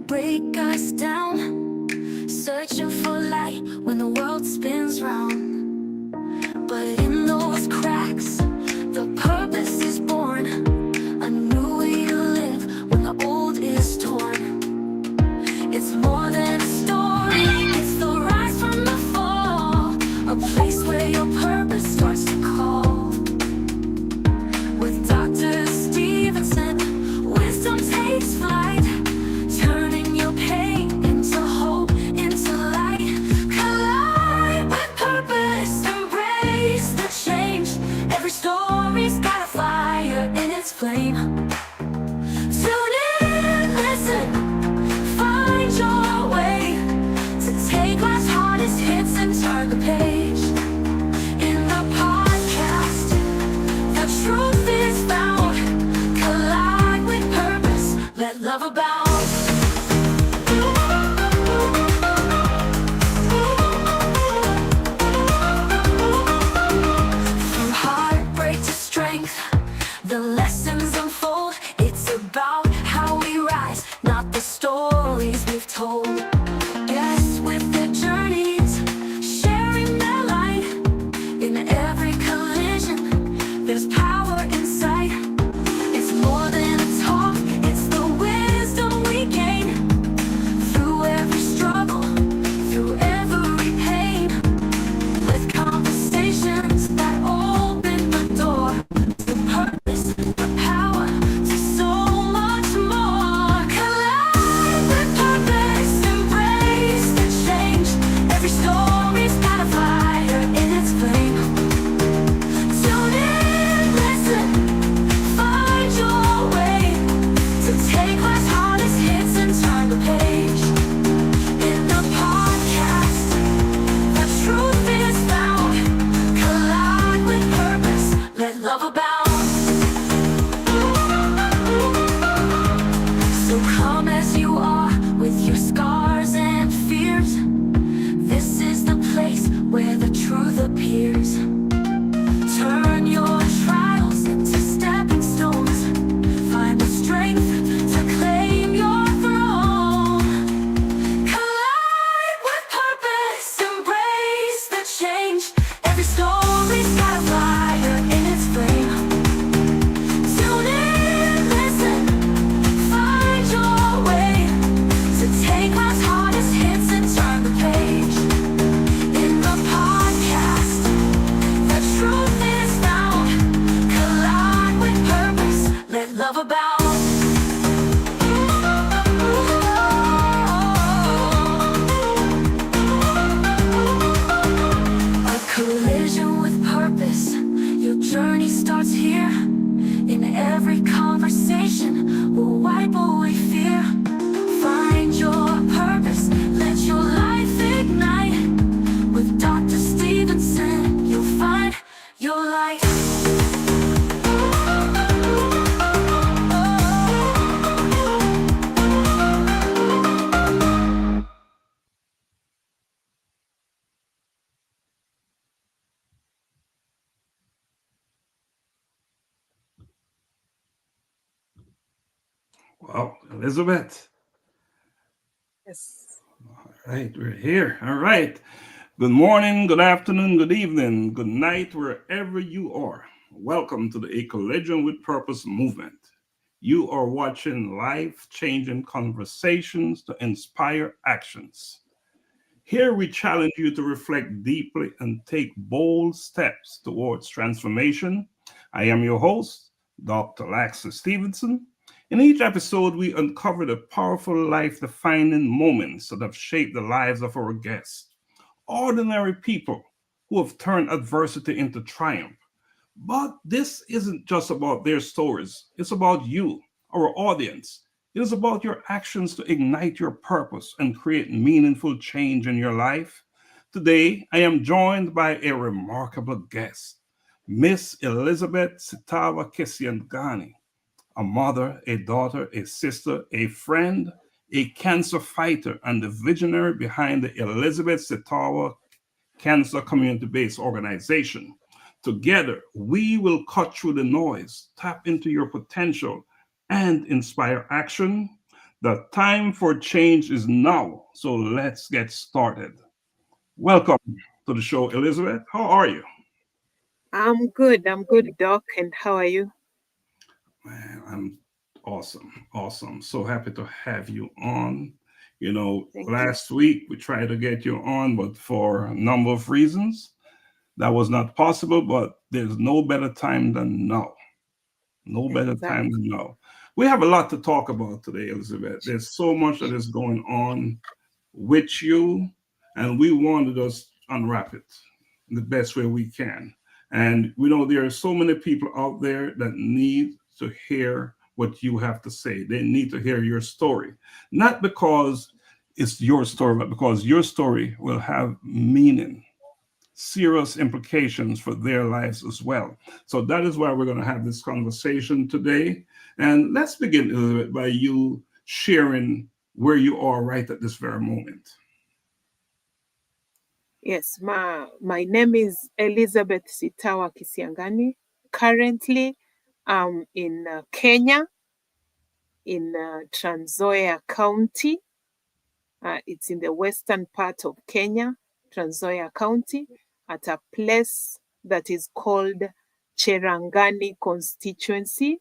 break us down, searching for light when the world spins round. But in those cracks, the purpose is born, a new way to live when the old is torn. It's more than a story, it's the rise from the fall, a place where your purpose starts to call. With Dr. Stephenson, wisdom takes flight, turning your pain into hope, into light. Collide with purpose, embrace the change. Every story's got a fire in its flame. Tune in, listen, find your way to take life's hardest hits and turn the page. In the podcast, the truth is found. Collide with purpose, let love abound. From heartbreak to strength, the lessons unfold. It's about how we rise, not the stories we've told. Yes, with their journeys, sharing their light. In every collision, there's power in sight. It's more than a talk, it's the wisdom we gain. Through every struggle, through every pain. With conversations that open the door to purpose, the power, to so much more. Collide with purpose, embrace the change. Every story's got a fire in its flame. Tune in, listen, find your way to take life's hardest hits and turn the page. In the podcast, the truth is found. Collide with purpose, let love abound. So come as you are, with your scars and fears. This is the place where the truth appears. Turn your trials into stepping stones. Find the strength to claim your throne. Collide with purpose, embrace the change. Every story's got a fire in its flame. Tune in, listen, find your way to take life's hardest hits and turn the page. In the podcast, the truth is found. Collide with purpose, let love abound. A collision with purpose, your journey starts here. In every conversation, we'll wipe away fear. Find your purpose, let your life ignite. With Dr. Stephenson, you'll find your light. Well, Elizabeth. Yes. All right, we're here. All right. Good morning, good afternoon, good evening, good night, wherever you are. Welcome to the A Collision with Purpose movement. You are watching life-changing conversations to inspire actions. Here we challenge you to reflect deeply and take bold steps towards transformation. I am your host, Dr. Laxley Stephenson. In each episode, we uncover the powerful life-defining moments that have shaped the lives of our guests. Ordinary people who have turned adversity into triumph. But this isn't just about their stories. It's about you, our audience. It is about your actions to ignite your purpose and create meaningful change in your life. Today, I am joined by a remarkable guest, Miss Elizabeth Sitawa Kisiangani, a mother, a daughter, a sister, a friend, a cancer fighter, and the visionary behind the Elizabeth Sitawa Cancer Community-Based Organization. Together, we will cut through the noise, tap into your potential, and inspire action. The time for change is now. So let's get started. Welcome to the show, Elizabeth. How are you? I'm good. I'm good, Doc. And how are you? Man, I'm awesome. Awesome. So happy to have you on. You know, Thank you. last week we tried to get you on, but for a number of reasons, that was not possible. But there's no better time than now. No better time Exactly. than now. We have a lot to talk about today, Elizabeth. There's so much that is going on with you, and we want to just unwrap it in the best way we can. And we know there are so many people out there that need to hear what you have to say. They need to hear your story, not because it's your story, but because your story will have meaning, serious implications for their lives as well. So that is why we're going to have this conversation today. And let's begin, Elizabeth, by you sharing where you are right at this very moment. Yes, my name is Elizabeth Sitawa Kisiangani. Currently, I'm in Kenya, in Trans Nzoia County. It's in the western part of Kenya, Trans Nzoia County, at a place that is called Cherangani constituency,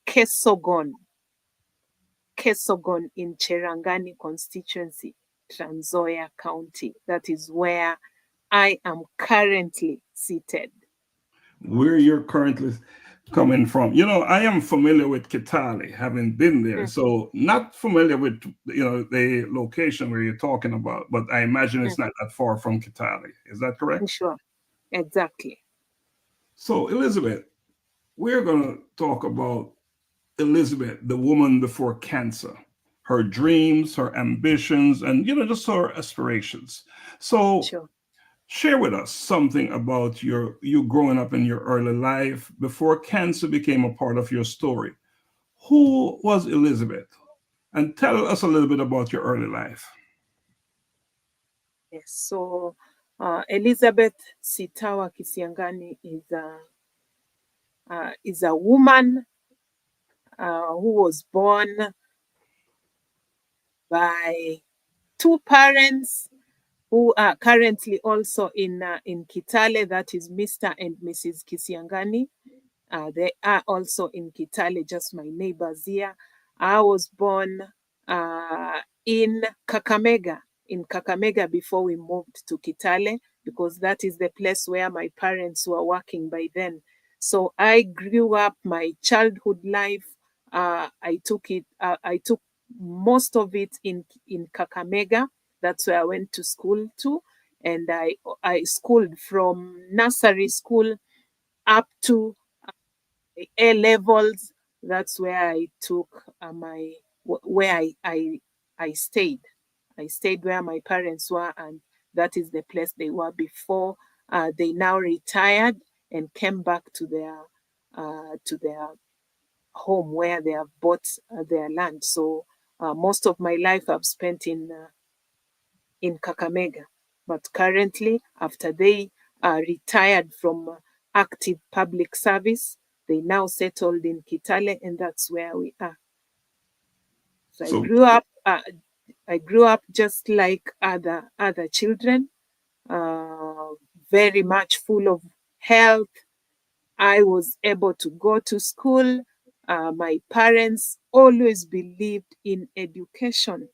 Kesogon. Kesogon in Cherangani constituency, Trans Nzoia County. That is where I am currently seated. Where you're currently coming from. You know, I am familiar with Kitale, having been there. Mm, So not familiar with the location where you're talking about, but I imagine mm, it's not that far from Kitale. Is that correct? sure, exactly. So Elizabeth, we're gonna talk about Elizabeth, the woman before cancer, her dreams, her ambitions, and just her aspirations. So Sure. share with us something about you growing up in your early life before cancer became a part of your story. Who was Elizabeth? And tell us a little bit about your early life. Yes. So, Elizabeth Sitawa Kisiangani is a woman who was born by two parents who are currently also in Kitale. That is Mr. and Mrs. Kisiangani. They are also in Kitale, just my neighbors here. I was born in Kakamega, before we moved to Kitale, because that is the place where my parents were working by then. So I grew up my childhood life. I took most of it in Kakamega. That's where I went to school to, and I schooled from nursery school up to A levels. That's where I took where I stayed. I stayed where my parents were, and that is the place they were before. They now retired and came back to their home where they have bought their land. So most of my life I've spent in Kakamega. But currently, after they retired from active public service, they now settled in Kitale, and that's where we are. So So I grew up just like other children, uh, very much full of health. I was able to go to school. My parents always believed in education,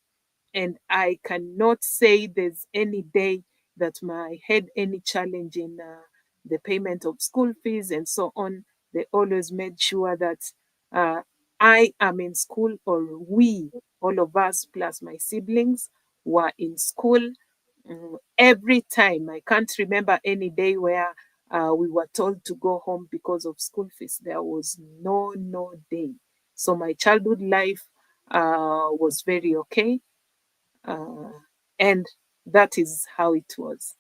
and I cannot say there's any day that I had any challenge in the payment of school fees and so on. They always made sure that uh, I am in school, or we, all of us plus my siblings, were in school. Every time. I can't remember any day where we were told to go home because of school fees. There was no day. So my childhood life was very okay, uh, and that is how it was.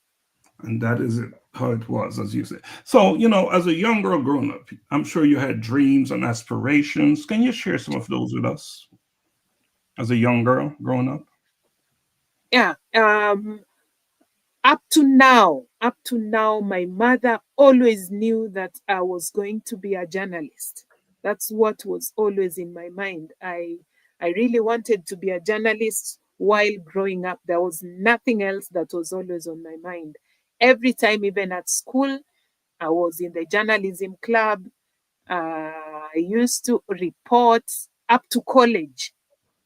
and that is it, how it was, as you say. So, as a young girl growing up, I'm sure you had dreams and aspirations. Can you share some of those with us as a young girl growing up? Yeah. Up to now, my mother always knew that I was going to be a journalist. That's what was always in my mind. I really wanted to be a journalist while growing up. There was nothing else that was always on my mind. Every time, even at school, I was in the journalism club. I used to report up to college.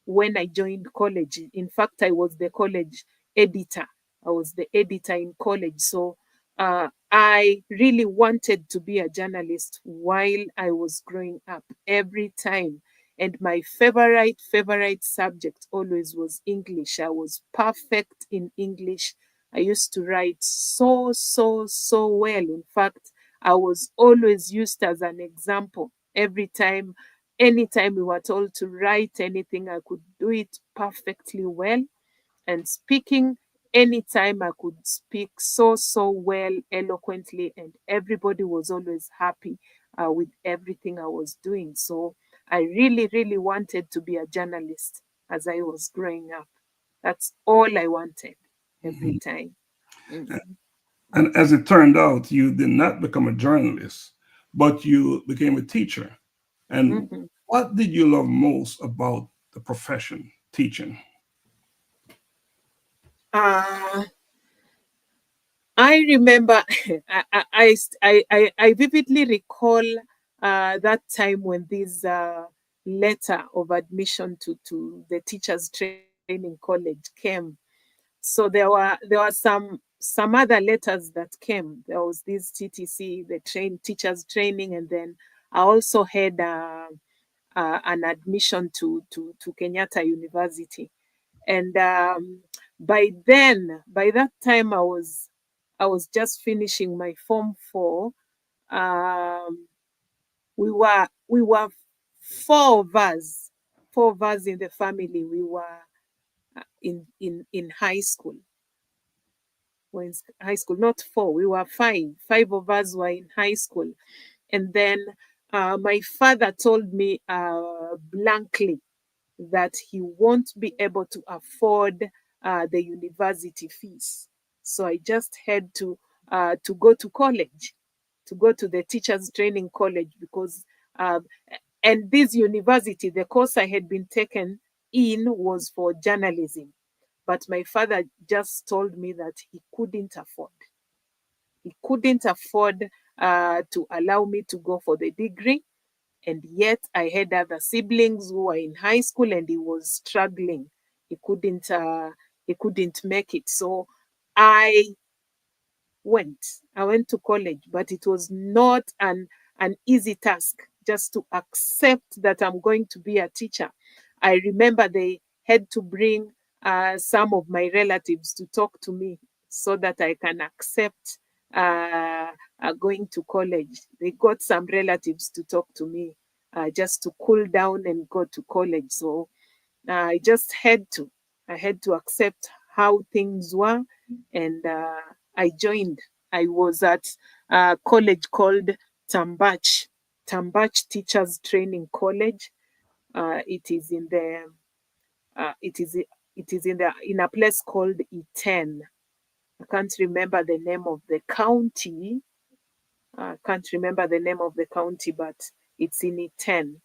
When I joined college, in fact, I was the college editor. I was the editor in college. So I really wanted to be a journalist while I was growing up every time. And my favorite subject always was English. I was perfect in English. I used to write so well. In fact, I was always used as an example every time. Anytime we were told to write anything, I could do it perfectly well. And speaking, anytime I could speak so well, eloquently, and everybody was always happy with everything I was doing. So I really wanted to be a journalist as I was growing up. That's all I wanted every Mhm. time. Mhm. And as it turned out, you did not become a journalist, but you became a teacher. And Mhm. what did you love most about the profession, teaching? Uh, I remember, I vividly recall that time when this letter of admission to the teachers training college came. So there were some other letters that came. There was this TTC, the teachers training, and then I also had an admission to Kenyatta University. And by that time, I was just finishing my form 4. Um, we were four of us in the family. We were in high school. We're in high school, not four. We were five. Five of us were in high school, and then my father told me blankly that he won't be able to afford the university fees. So I just had to go to college, to go to the teachers training college because uh, and this university, the course I had been taken in was for journalism. But my father just told me that he couldn't afford. He couldn't afford to allow me to go for the degree, and yet I had other siblings who were in high school, and he was struggling. He couldn't make it. So I went. I went to college, but it was not an easy task just to accept that I'm going to be a teacher. I remember they had to bring some of my relatives to talk to me so that I can accept going to college. They got some relatives to talk to me just to cool down and go to college. So I just had to. I had to accept how things were, and I joined. I was at a college called Tambach Teachers Training College. It is in the it is in a place called Iten. I can't remember the name of the county. I can't remember the name of the county, but it's in Iten.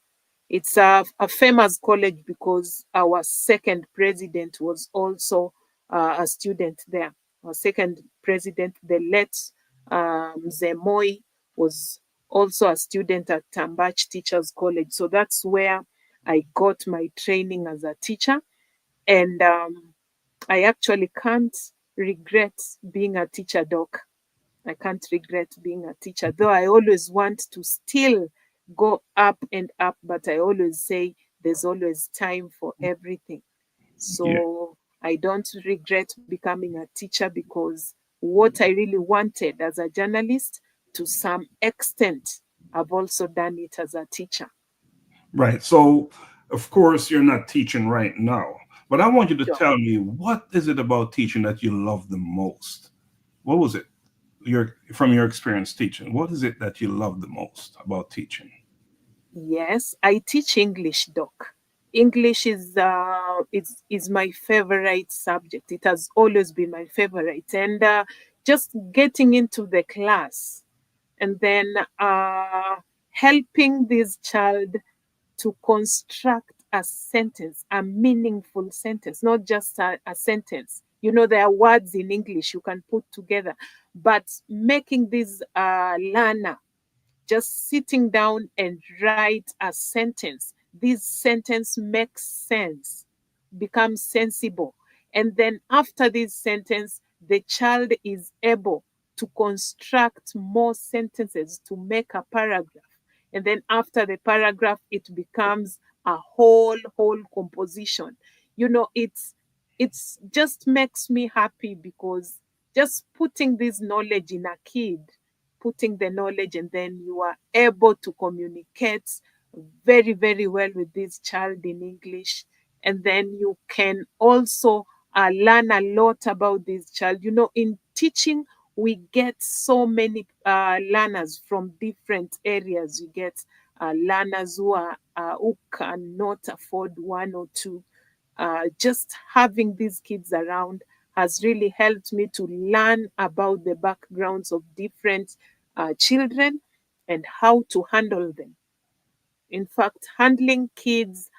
It's a famous college because our second president was also a student there. Our second president, the late Mzee Moi, was also a student at Tambach Teachers College. So that's where I got my training as a teacher. And I actually can't regret being a teacher, Doc. I can't regret being a teacher, though I always want to still go up and up, but I always say there's always time for everything. Yeah, So I don't regret becoming a teacher because what I really wanted as a journalist, to some extent, I've also done it as a teacher. right. So, of course, you're not teaching right now, but I want you to Sure. tell me, what is it about teaching that you love the most? What was it? From your experience teaching, what is it that you love the most about teaching? Yes, I teach English, Doc. English is my favorite subject. It has always been my favorite, and just getting into the class and then helping this child to construct a sentence, a meaningful sentence, not just a sentence. You know, there are words in English you can put together, but making this learner just sitting down and write a sentence. This sentence makes sense, becomes sensible. And then after this sentence, the child is able to construct more sentences to make a paragraph. And then after the paragraph, it becomes a whole composition. You know, it's just makes me happy because just putting this knowledge in a kid, putting the knowledge, and then you are able to communicate very well with this child in English. And then you can also learn a lot about this child. You know, in teaching, we get so many learners from different areas. You get learners who cannot afford one or two. Just having these kids around has really helped me to learn about the backgrounds of different children and how to handle them. In fact, handling kids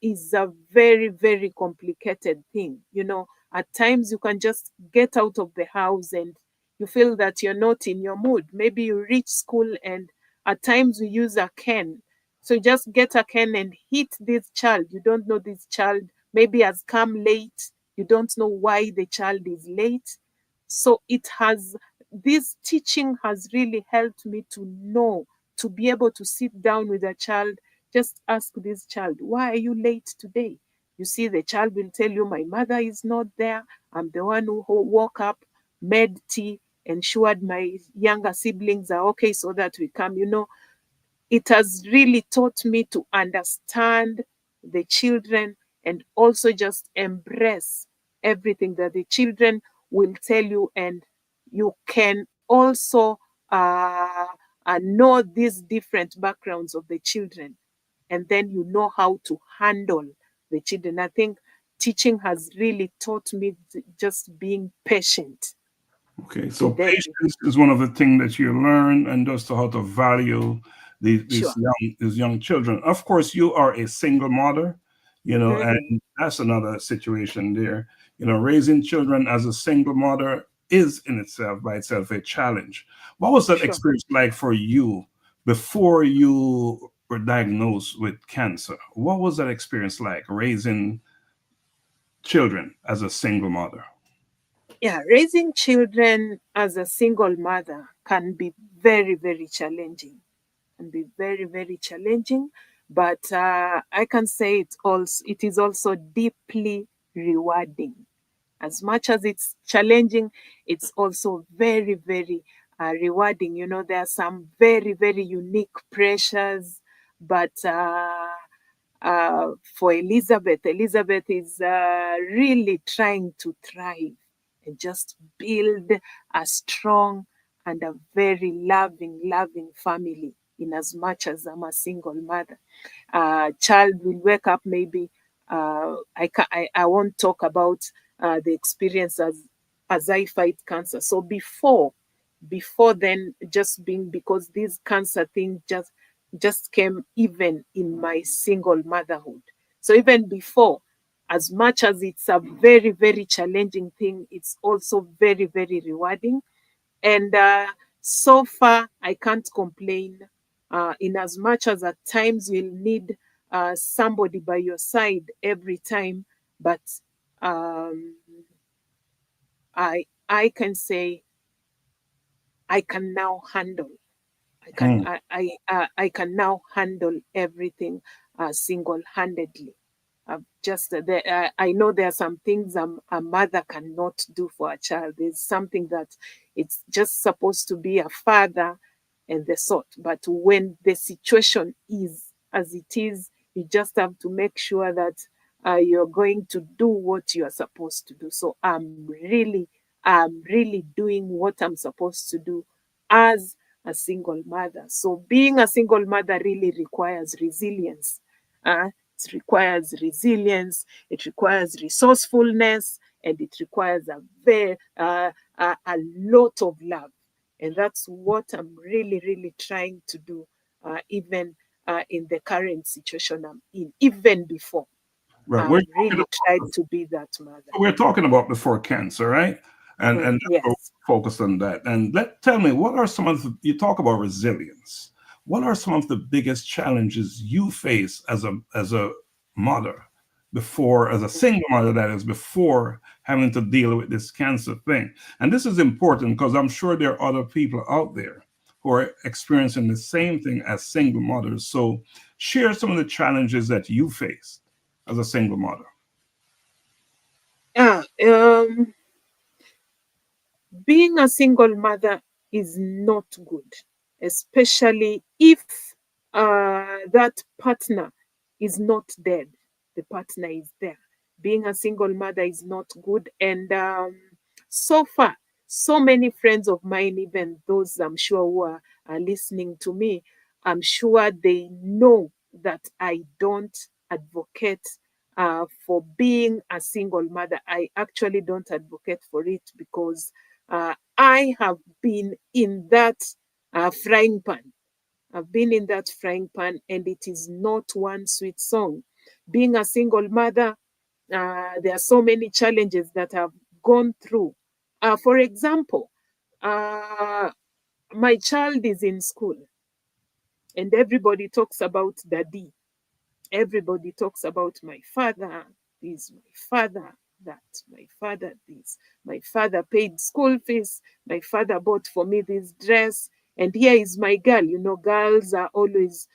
is a very complicated thing. You know, at times you can just get out of the house and you feel that you're not in your mood. Maybe you reach school and at times we use a cane. So just get a cane and hit this child. You don't know this child maybe has come late. You don't know why the child is late. So it has, this teaching has really helped me to know, to be able to sit down with a child, just ask this child, why are you late today? You see, the child will tell you, my mother is not there. I'm the one who woke up, made tea, ensured my younger siblings are okay so that we come. You know, it has really taught me to understand the children and also just embrace everything that the children will tell you. And you can also know these different backgrounds of the children, and then you know how to handle the children. I think teaching has really taught me just being patient Okay, so with everything. patience is one of the things that you learn, and just how to value Sure. these young children. Of course, you are a single mother, Hmm. and that's another situation there. Raising children as a single mother is in itself by itself a challenge. What was that Sure. experience like for you before you were diagnosed with cancer? What was that experience like raising children as a single mother? Yeah, raising children as a single mother can be very challenging. Can be very challenging, but I can say it is also deeply rewarding. As much as it's challenging, it's also very rewarding. You know, there are some very unique pressures, but for Elizabeth is really trying to thrive and just build a strong and a very loving family. In as much as I'm a single mother, child will wake up maybe. I won't talk about the experience as I fight cancer. So before then, just being, because this cancer thing just came even in my single motherhood. So even before, as much as it's a very challenging thing, it's also very rewarding. And so far, I can't complain. In as much as at times you'll need somebody by your side every time, but um, I can say I can now handle. Hmm. I can now handle everything single-handedly. Just I know there are some things a mother cannot do for a child. There's something that it's just supposed to be a father and the sort. But when the situation is as it is, you just have to make sure that you're going to do what you are supposed to do. So I'm really doing what I'm supposed to do as a single mother. So being a single mother really requires resilience. It requires resilience, it requires resourcefulness, and it requires a lot of love. And that's what I'm really trying to do, even in the current situation I'm in. Even before, Right. I've really tried to be that mother. We're talking about before cancer, right? And Yes. focus on that. And tell me, what are some of you talk about resilience? What are some of the biggest challenges you face as a mother before, as a single mother, that is, before having to deal with this cancer thing? And this is important because I'm sure there are other people out there who are experiencing the same thing as single mothers. So share some of the challenges that you faced as a single mother. Yeah. Being a single mother is not good, especially if that partner is not dead. The partner is there. Being a single mother is not good. And so far, so many friends of mine, even those I'm sure who are listening to me, I'm sure they know that I don't advocate for being a single mother. I actually don't advocate for it because I have been in that frying pan. I've been in that frying pan, and it is not one sweet song. Being a single mother, there are so many challenges that I've gone through. For example, uh, my child is in school, and everybody talks about daddy. Everybody talks about my father, this, my father, that, my father, this. My father paid school fees. My father bought for me this dress. And here is my girl. You know, girls are always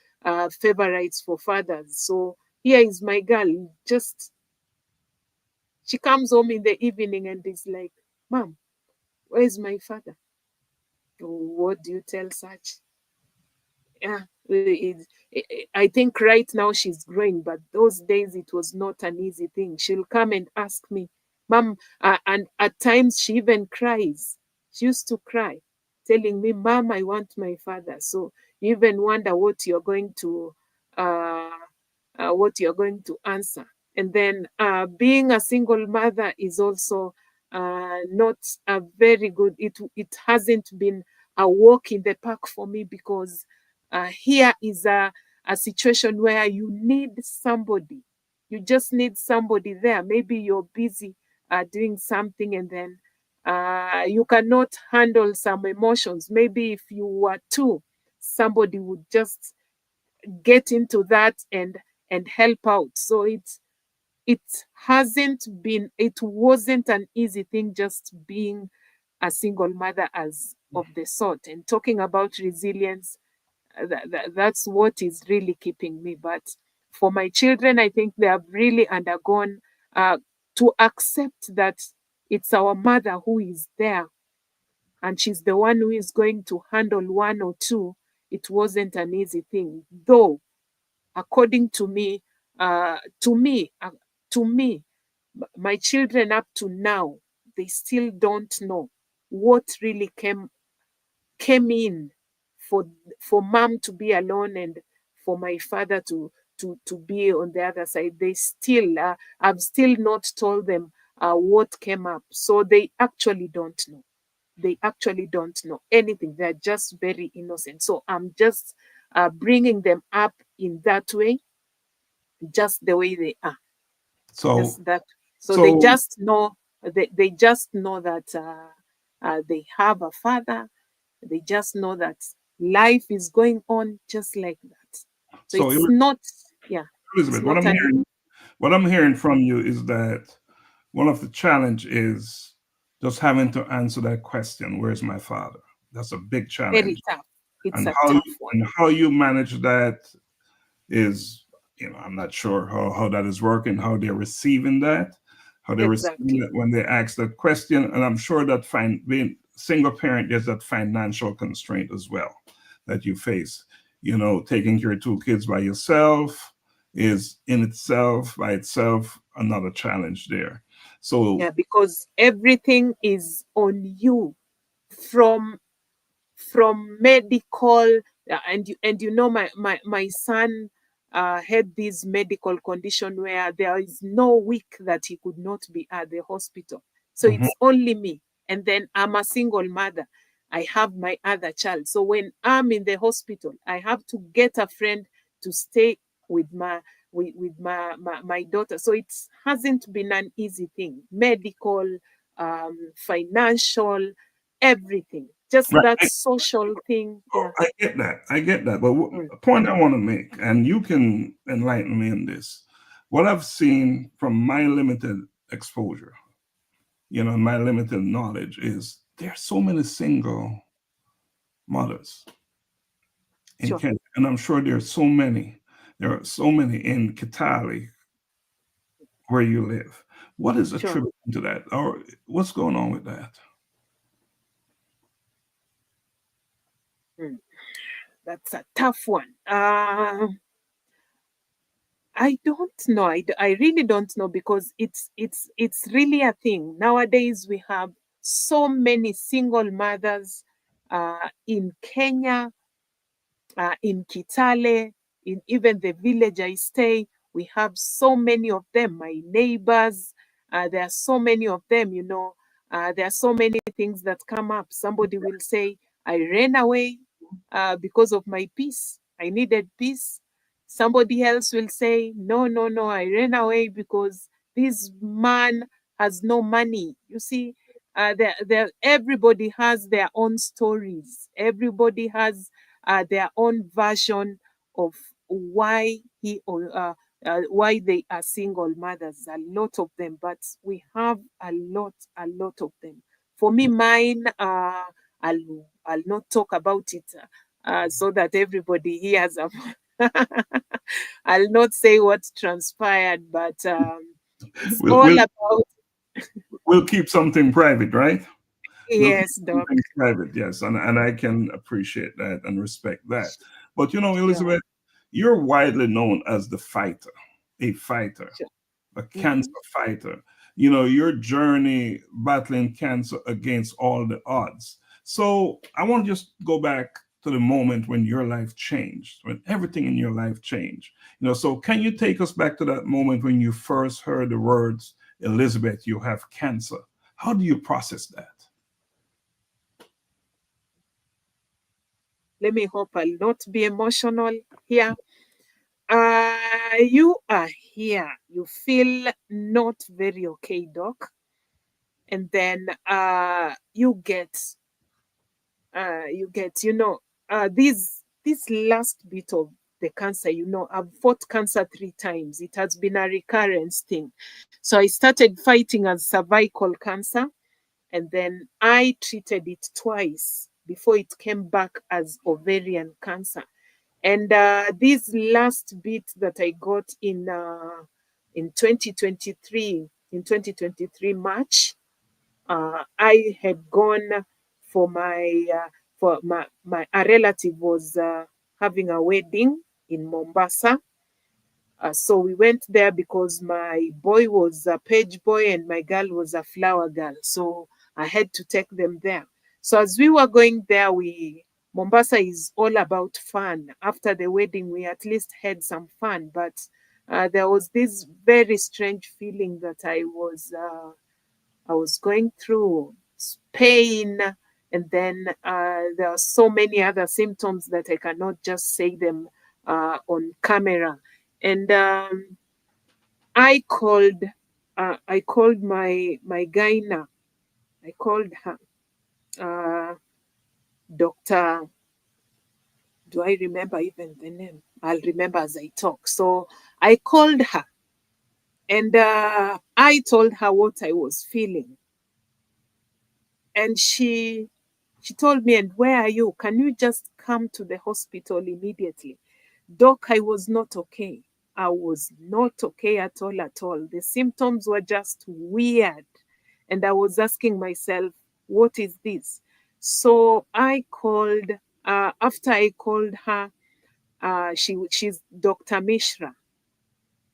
favorites for fathers. So here is my girl. Just, she comes home in the evening and is like, Mom, where's my father? What do you tell such? Yeah, I think right now she's growing, but those days it was not an easy thing. She'll come and ask me, Mom, and at times she even cries. She used to cry, telling me, Mom, I want my father. So you even wonder uh, what you're going to answer. And then being a single mother is also not a very good. It hasn't been a walk in the park for me because here is a situation where you need somebody. You just need somebody there. Maybe you're busy doing something, and then you cannot handle some emotions. Maybe if you were two, somebody would just get into that and help out. So it it wasn't an easy thing just being a single mother as of the sort. And talking about resilience, that's what is really keeping me. But for my children, I think they have really undergone to accept that it's our mother who is there, and she's the one who is going to handle one or two. It wasn't an easy thing, though. According to me, uh, to me, uh, to me, my children up to now, they still don't know what really came in for for mom to be alone and for my father to be on the other side. They still I've still not told them what came up, so they actually don't know. They actually don't know anything. They're just very innocent. So I'm just bringing them up in that way, just the way they are, So just that. So they so just know. They just know that they have a father. They just know that life is going on just like that. So so it's not, yeah, it's Elizabeth, not an. what I'm hearing Yeah, from you is that one of the challenge is just having to answer that question, where's my father? That's a big very challenge. tough. It's And a tough one. how you manage that is, I'm not sure how that is working, how they're receiving that, how they're receiving Exactly. it when they ask that question. And I'm sure that being single parent, there's that financial constraint as well that you face. Taking care of two kids by yourself is in itself, by itself, another challenge there. So, Yeah, because everything is on you, from medical, and you know, my son had this medical condition where there is no week that he could not be at the hospital. So mhm, it's only me, and then I'm a single mother. I have my other child, so when I'm in the hospital, I have to get a friend to stay with my daughter. So it hasn't been an easy thing. Medical, financial, everything. Just Right. that social thing. Yeah. I get that. I get that. But Mm. a point I want to make, and you can enlighten me in this, what I've seen from my limited exposure, my limited knowledge is there are so many single mothers in Sure. Kenya, and I'm sure there are so many. There are so many in Kitale where you live. What is Sure. attributing to that, or what's going on with that? Mm. That's a tough one. I don't know. I really don't know, because it's really a thing. Nowadays we have so many single mothers in Kenya, in Kitale, in even the village I stay. We have so many of them. My neighbors, there are so many of them. There are so many things that come up. Somebody will say, "I ran away because of my peace. I needed peace." Somebody else will say, "No, no, no, I ran away because this man has no money." You see, everybody has their own stories. Everybody has their own version of why why they are single mothers. A lot of them, but we have a lot of them. For me, mine, I'll not talk about it so that everybody hears. I'll not say what transpired, but it's We'll, all we'll, about, we'll keep something private, right? We'll keep yes, Doc. something private, yes, and I can appreciate that and respect that. But Sure, Elizabeth, you're widely known as the fighter, a fighter, sure. a cancer Hmm. fighter. Your journey battling cancer against all the odds. So I want to just go back to the moment when your life changed, when everything in your life changed. So can you take us back to that moment when you first heard the words, Elizabeth, you have cancer? How do you process that? Let me hope I'll not be emotional here. You are here. You feel not very okay, Doc. And then you get, this last bit of the cancer. I've fought cancer 3 times. It has been a recurrence thing. So I started fighting as cervical cancer, and then I treated it twice before it came back as ovarian cancer. And this last bit that I got in 2023, March, I had gone for my a relative was having a wedding in Mombasa. So we went there because my boy was a page boy and my girl was a flower girl. So I had to take them there. So as we were going there, Mombasa is all about fun. After the wedding, we at least had some fun, but there was this very strange feeling that I was going through pain, and then there are so many other symptoms that I cannot just say them on camera. And I called, my gyna. I called her, Doctor. Do I remember even the name? I'll remember as I talk. So I called her, and I told her what I was feeling, and she told me, "And where are you? Can you just come to the hospital immediately?" Doc, I was not okay. I was not okay at all, at all. The symptoms were just weird. And I was asking myself, what is this? So I called, after I called her, she's Dr. Mishra.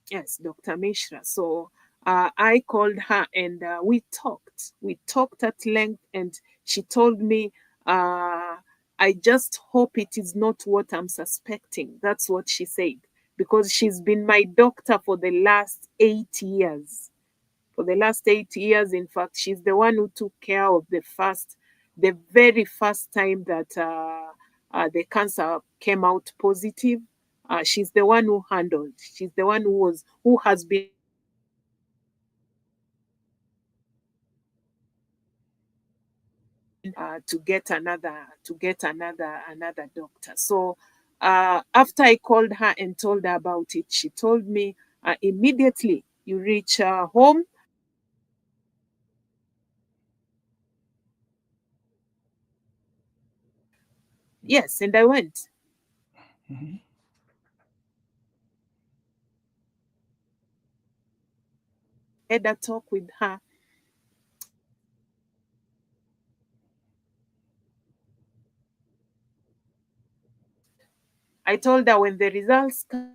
Yes, Dr. Mishra. So I called her, and we talked. We talked at length, and she told me, I just hope it is not what I'm suspecting. That's what she said, because she's been my doctor for the last 8 years. For the last 8 years, in fact, she's the one who took care of the very first time that the cancer came out positive. she's the one who handled. She's the one who has been to get another doctor. So after I called her and told her about it, she told me immediately you reach home. Yes, and I went. Mhm. Had a talk with her. I told her when the results come,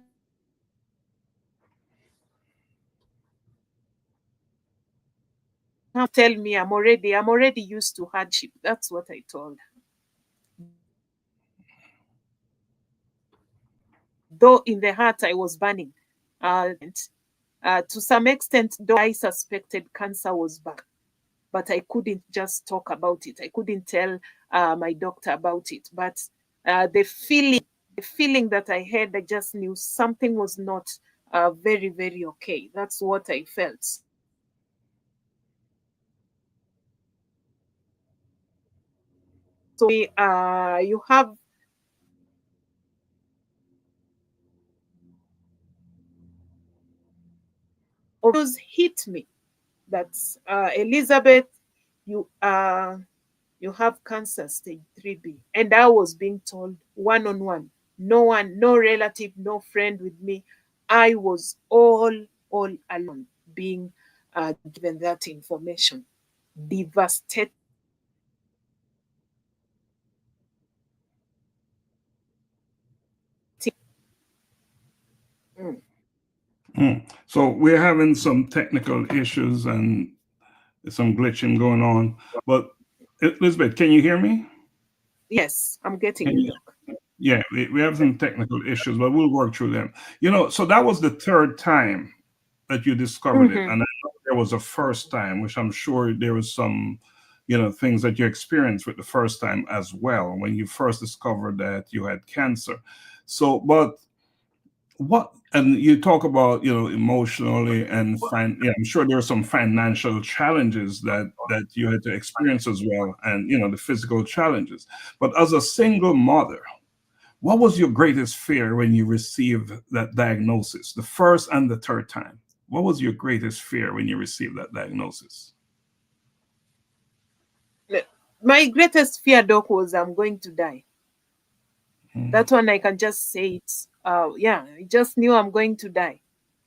tell me I'm already used to hardship. That's what I told her. Though in the heart I was burning. To some extent, though I suspected cancer was back, but I couldn't just talk about it. I couldn't tell my doctor about it. But the feeling that I had, I just knew something was not very, very okay. That's what I felt. So you have those hit me. That's Elizabeth, you you have cancer stage 3B. And I was being told one on one, no one, no relative, no friend with me. I was all alone being given that information. Devastating. Mm. So we're having some technical issues and some glitching going on. But Elizabeth, can you hear me? Yes, I'm getting Can you, you? Doc. Yeah, we have some technical issues, but we'll work through them. So that was the third time that you discovered it, Mm-hmm. and I know there was a first time, which I'm sure there was some, things that you experienced with the first time as well when you first discovered that you had cancer. So, but what? And you talk about emotionally and yeah, I'm sure there are some financial challenges that you had to experience as well, and the physical challenges. But as a single mother, what was your greatest fear when you received that diagnosis, the first and the third time? What was your greatest fear when you received that diagnosis? My greatest fear, Doc, was I'm going to die. Mm, That one I can just say it. Yeah, I just knew I'm going to die.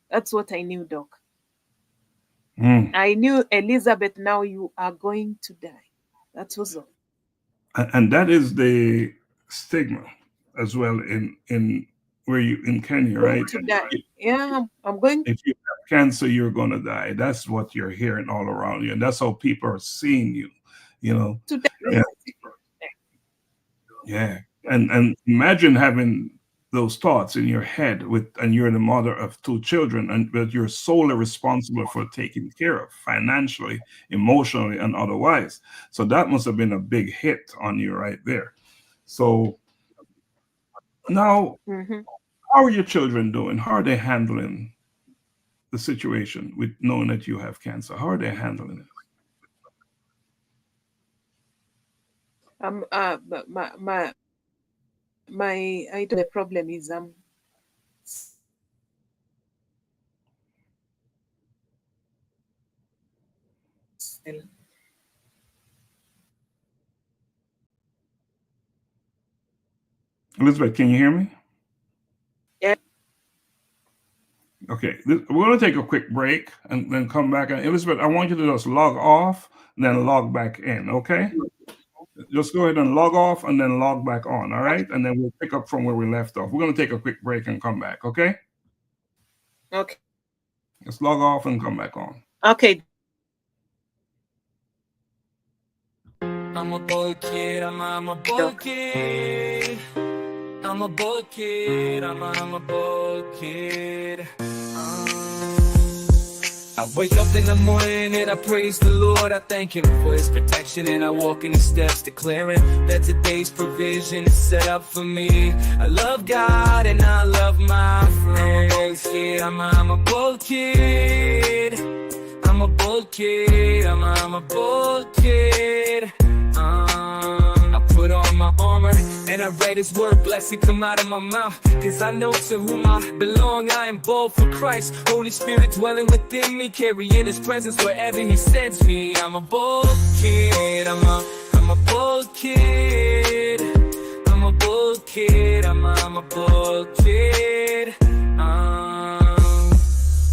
That's what I knew, Doc. mm. I knew, Elizabeth, now you are going to die. That was all. And that is the stigma as well in where you in Kenya, Going right? to die. Yeah, I'm going If you have cancer, you're going to die. That's what you're hearing all around you, and that's how people are seeing you. You know, to die. yeah, yeah. And imagine having those thoughts in your head and you're the mother of two children, and but you're solely responsible for taking care of financially, emotionally, and otherwise. So that must have been a big hit on you right there. So now, Mm-hmm. how are your children doing? How are they handling the situation with knowing that you have cancer? How are they handling it? But my I don't, the problem is still, Elizabeth, can you hear me? yeah. Okay, we're going to take a quick break and then come back. And Elizabeth, I want you to just log off, then log back in. Okay, just go ahead and log off and then log back on. All right, and then we'll pick up from where we left off. We're going to take a quick break and come back. Okay, Okay. just log off and come back on. Okay. I'm a boy kid, I'm a boy Doc. kid. I'm a boy kid, I'm a boy kid. I wake up in the morning and I praise the Lord. I thank Him for His protection, and I walk in His steps, declaring that today's provision is set up for me. I love God and I love my friends. Yeah, I'm a bold kid. I'm a bold kid. I'm a bold kid. I put on my armor and I read His word, blessing come out of my mouth. Cause I know to whom I belong, I am bold for Christ. Holy Spirit dwelling within me, carrying His presence wherever He sends me. I'm a bold kid, I'm a bold kid. I'm a bold kid, I'm a bold kid.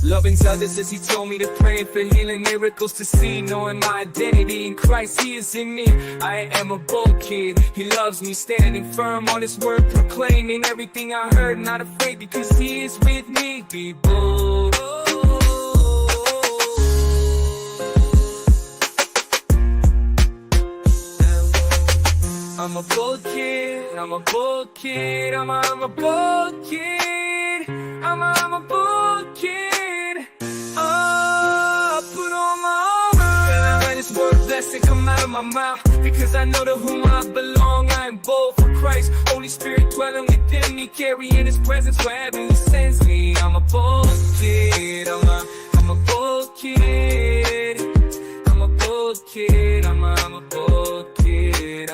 Loving others as He told me to pray for healing, miracles to see, knowing my identity in Christ, He is in me. I am a bold kid, He loves me, standing firm on His word, proclaiming everything I heard, not afraid because He is with me. Be bold. I'm a bold kid, I'm a bold kid, I'm a bold kid, I'm a bold kid. Put on my armor and I read His word, blessing come out of my mouth. Because I know to whom I belong, I am bold for Christ. Holy Spirit dwelling within me, carrying His presence wherever He sends me. I'm a bold kid, I'm a bold kid. I'm a bold kid, I'm a bold kid.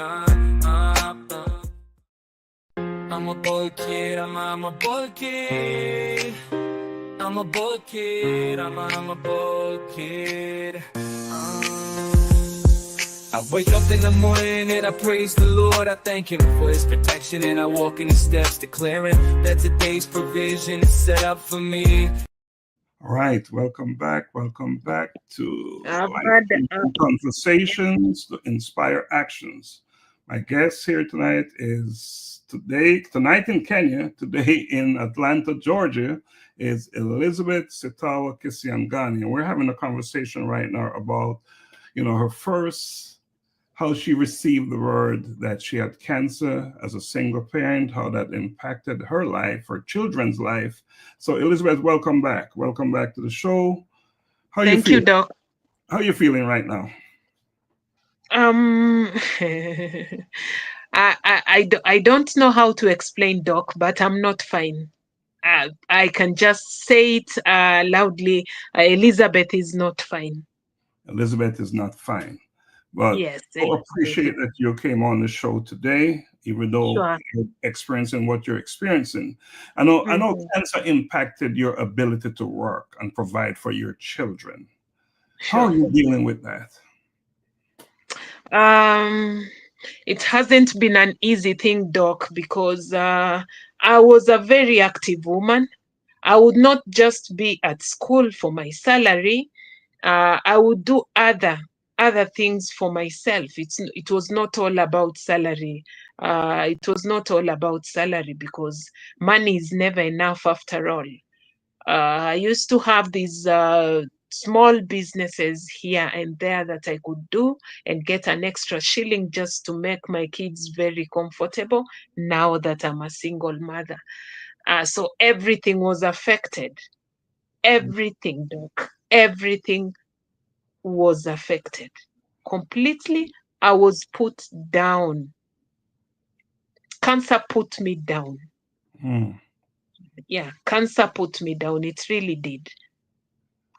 I'm a bold kid, I'm a bold kid. I'm a bold kid, I'm a bold kid. I wake up in the morning and I praise the Lord. I thank Him for His protection, and I walk in His steps, declaring that today's provision is set up for me. All right, welcome back. Welcome back to I've Life Conversations to Inspire Actions. My guest here tonight is tonight in Kenya, today in Atlanta, Georgia, is Elizabeth Sitawa Kisiangani. And we're having a conversation right now about, her first, how she received the word that she had cancer as a single parent, how that impacted her life, her children's life. So Elizabeth, welcome back. Welcome back to the show. Thank you, Doc. How are you feeling right now? I don't know how to explain, Doc, but I'm not fine. I can just say it loudly. Elizabeth is not fine. Elizabeth is not fine. But yes, I appreciate that you came on the show today, even though you're experiencing what you're experiencing. I know cancer impacted your ability to work and provide for your children. How are you dealing with that? It hasn't been an easy thing, Doc, because I was a very active woman. I would not just be at school for my salary. I would do other things for myself. It was not all about salary. It was not all about salary because money is never enough after all. I used to have these small businesses here and there that I could do and get an extra shilling just to make my kids very comfortable now that I'm a single mother. So everything was affected. Everything, Doc. Everything was affected. Completely, I was put down. Cancer put me down. Yeah, cancer put me down. It really did.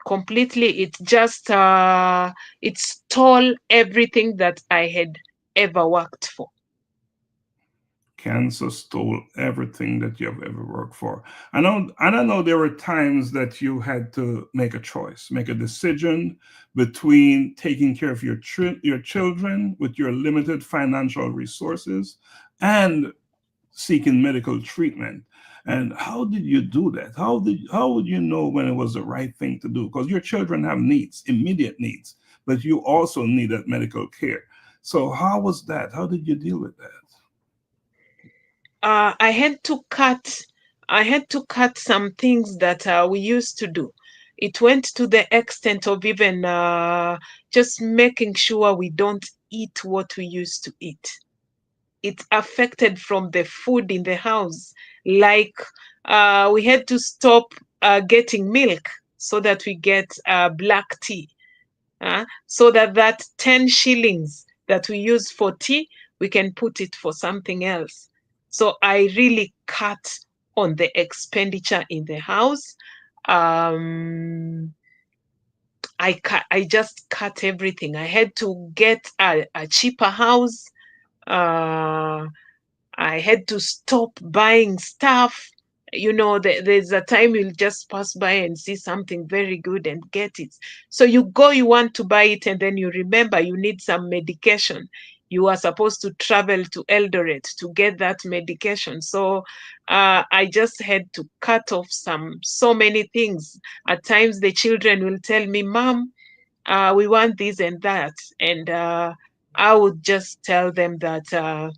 Completely, it just it stole everything that I had ever worked for. Cancer stole everything that you have ever worked for. I know there were times that you had to make a choice, make a decision between taking care of your children with your limited financial resources and seeking medical treatment. And how did you do that? How would you know when it was the right thing to do? Because your children have needs, immediate needs, but you also needed medical care. So how was that? How did you deal with that? I had to cut some things that we used to do. It went to the extent of even just making sure we don't eat what we used to eat. It affected from the food in the house. Like we had to stop getting milk. so that we get black tea. So that 10 shillings that we use for tea, we can put it for something else. So I really cut on the expenditure in the house. I just cut everything. I had to get a cheaper house. Uh, I had to stop buying stuff. There's a time you'll just pass by and see something very good and get it. So you go, you want to buy it, and then you remember you need some medication. You are supposed to travel to Eldoret to get that medication. So I just had to cut off so many things. At times the children will tell me, Mom, we want this and that. And I would just tell them that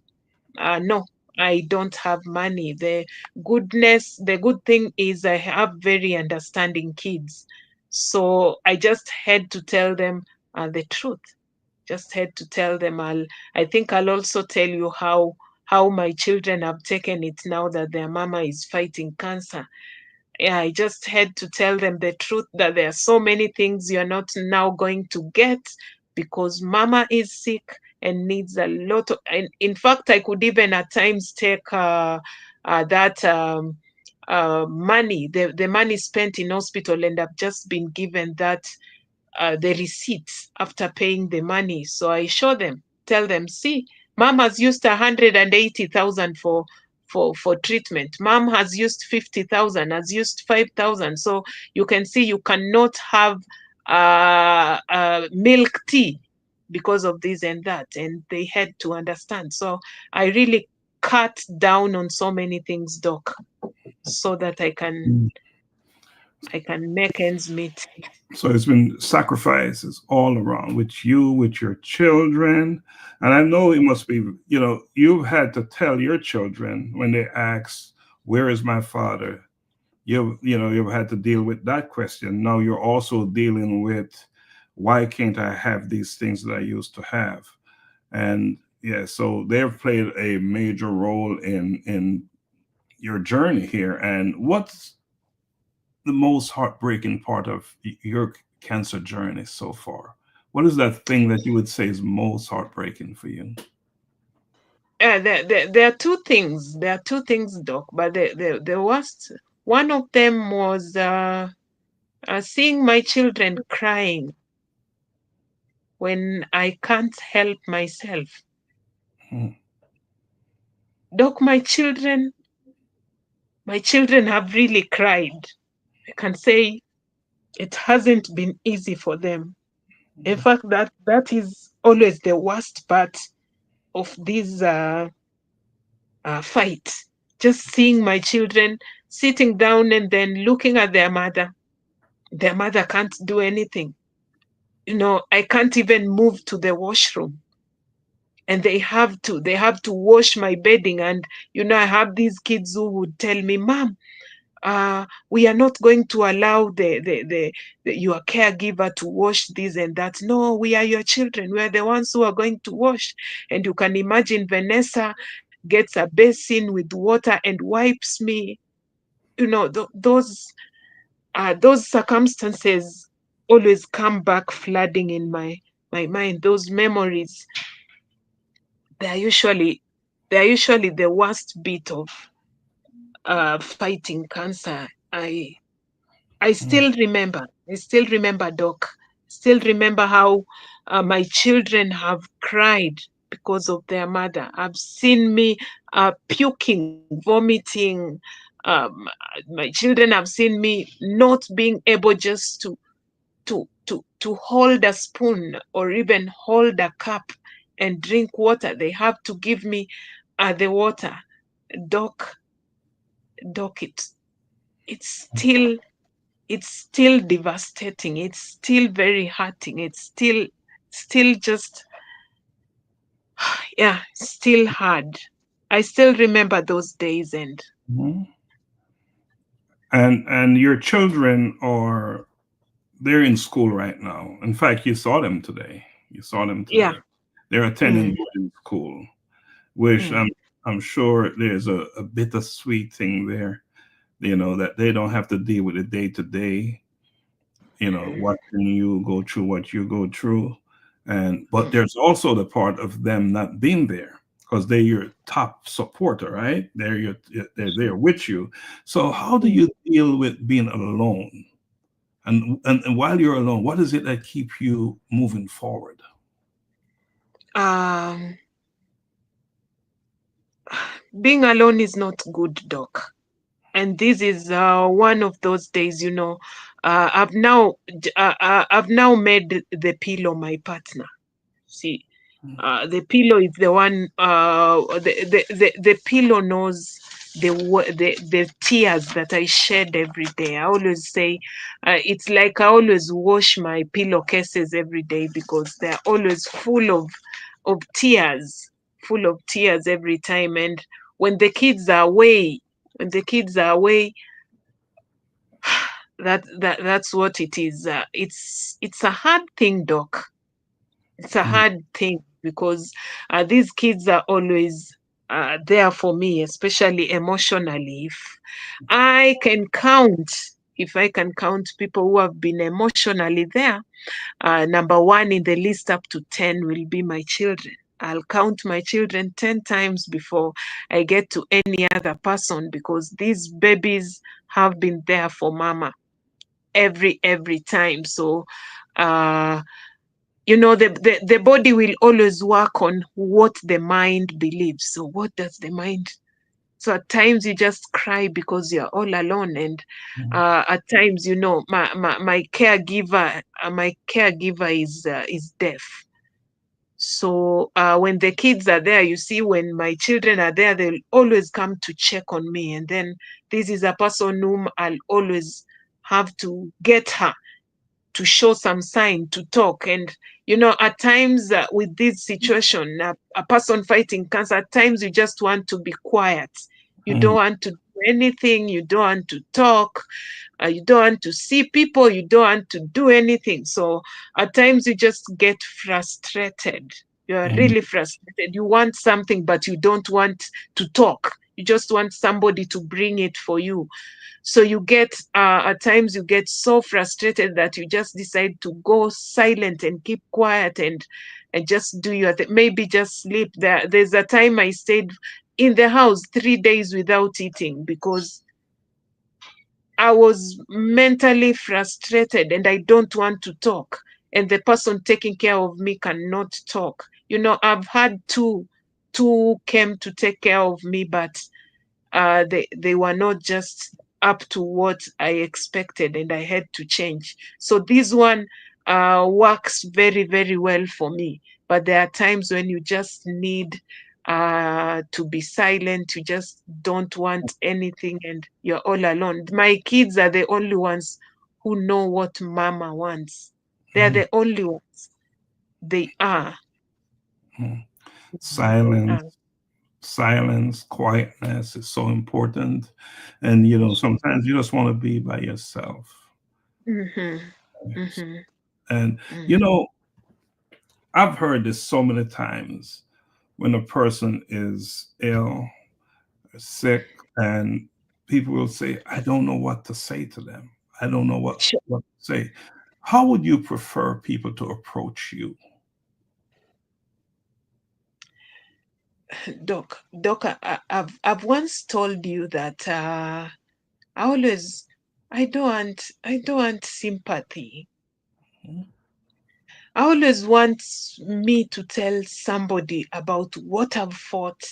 no, I don't have money. The good thing is I have very understanding kids. So I just had to tell them the truth. Just had to tell them. I think I'll also tell you how my children have taken it now that their mama is fighting cancer. Yeah, I just had to tell them the truth that there are so many things you're not now going to get because mama is sick and needs a lot of. And in fact, I could even at times take that money, the money spent in hospital, and I've just been given that the receipts after paying the money. So I show them, tell them, see, mom has used 180,000 for treatment. Mom has used 50,000, has used 5,000. So you can see you cannot have milk tea because of this and that. And they had to understand. So I really cut down on so many things, Doc, so that I can make ends meet. So it's been sacrifices all around with you, with your children. And I know it must be, you've had to tell your children when they ask, where is my father? You've had to deal with that question. Now you're also dealing with, why can't I have these things that I used to have? And yeah, so they've played a major role in your journey here. And what's the most heartbreaking part of your cancer journey so far? What is that thing that you would say is most heartbreaking for you? There are two things. There are two things, Doc. But the worst, one of them was seeing my children crying when I can't help myself. Hmm. Doc, my children have really cried. I can say it hasn't been easy for them. In fact, that is always the worst part of this fight. Just seeing my children sitting down and then looking at their mother. Their mother can't do anything. I can't even move to the washroom. And they have to wash my bedding. And I have these kids who would tell me, Mom, we are not going to allow your caregiver to wash this and that. No, we are your children. We are the ones who are going to wash. And you can imagine Vanessa gets a basin with water and wipes me. Those circumstances always come back flooding in my mind. Those memories, they're usually the worst bit of fighting cancer. I Hmm. still remember. I still remember, Doc. Still remember how my children have cried because of their mother. I've seen me puking, vomiting. My children have seen me not being able just to hold a spoon or even hold a cup and drink water. They have to give me the water. Doc, Doc, it's still devastating. It's still very hurting. It's still just, yeah, still hard. I still remember those days. And Mhm. And your children they're in school right now. In fact, you saw them today. You saw them yeah. today. They're attending Mm, boarding school, which mm, I'm sure there's a bittersweet thing there, that they don't have to deal with it day to day. watching you go through what you go through. And but there's also the part of them not being there because they're your top supporter, right? They're there with you. So how do you deal with being alone? And while you're alone, what is it that keep you moving forward? Um, being alone is not good, Doc. And this is one of those days, I've now made the pillow my partner. See, the pillow is the one. The pillow knows the tears that I shed every day. I always say, it's like I always wash my pillowcases every day because they're always full of tears, full of tears every time. And when the kids are away, when the kids are away, that's what it is. It's a hard thing, Doc. It's a Mm, hard thing because these kids are always there for me, especially emotionally. I can count, if I can count people who have been emotionally there, number one in the list up to 10 will be my children. I'll count my children 10 times before I get to any other person because these babies have been there for mama every time. So uh the body will always work on what the mind believes. So what does the mind, so at times you just cry because you're all alone. And mm, at times, my caregiver is deaf. So when the kids are there, you see, when my children are there, they'll always come to check on me. And then this is a person whom I'll always have to get her to show some sign to talk. And at times, with this situation, a person fighting cancer, at times you just want to be quiet. You don't mm, want to do anything, you don't want to talk, you don't want to see people, you don't want to do anything. So at times you just get frustrated. You are mm, really frustrated. You want something but you don't want to talk, you just want somebody to bring it for you. So you get, at times you get so frustrated that you just decide to go silent and keep quiet, and just do your thing, maybe just sleep. There's a time I stayed in the house 3 days without eating because I was mentally frustrated and I don't want to talk, and the person taking care of me cannot talk. I've had two came to take care of me, but they were not just up to what I expected, and I had to change. So this one works very, very well for me. But there are times when you just need to be silent. You just don't want anything, and you're all alone. My kids are the only ones who know what mama wants. They're mm, the only ones. They are. mm. They Silence, are. silence, quietness is so important. And sometimes you just want to be by yourself. Mm-hmm. Yes. Mm-hmm. And you Mm-hmm. know, I've heard this so many times when a person is ill, sick, and people will say, I don't know what to say to them. I don't know what to say. How would you prefer people to approach you? Doc, I've once told you that I always I don't want sympathy. Mm, I always want me to tell somebody about what I've fought.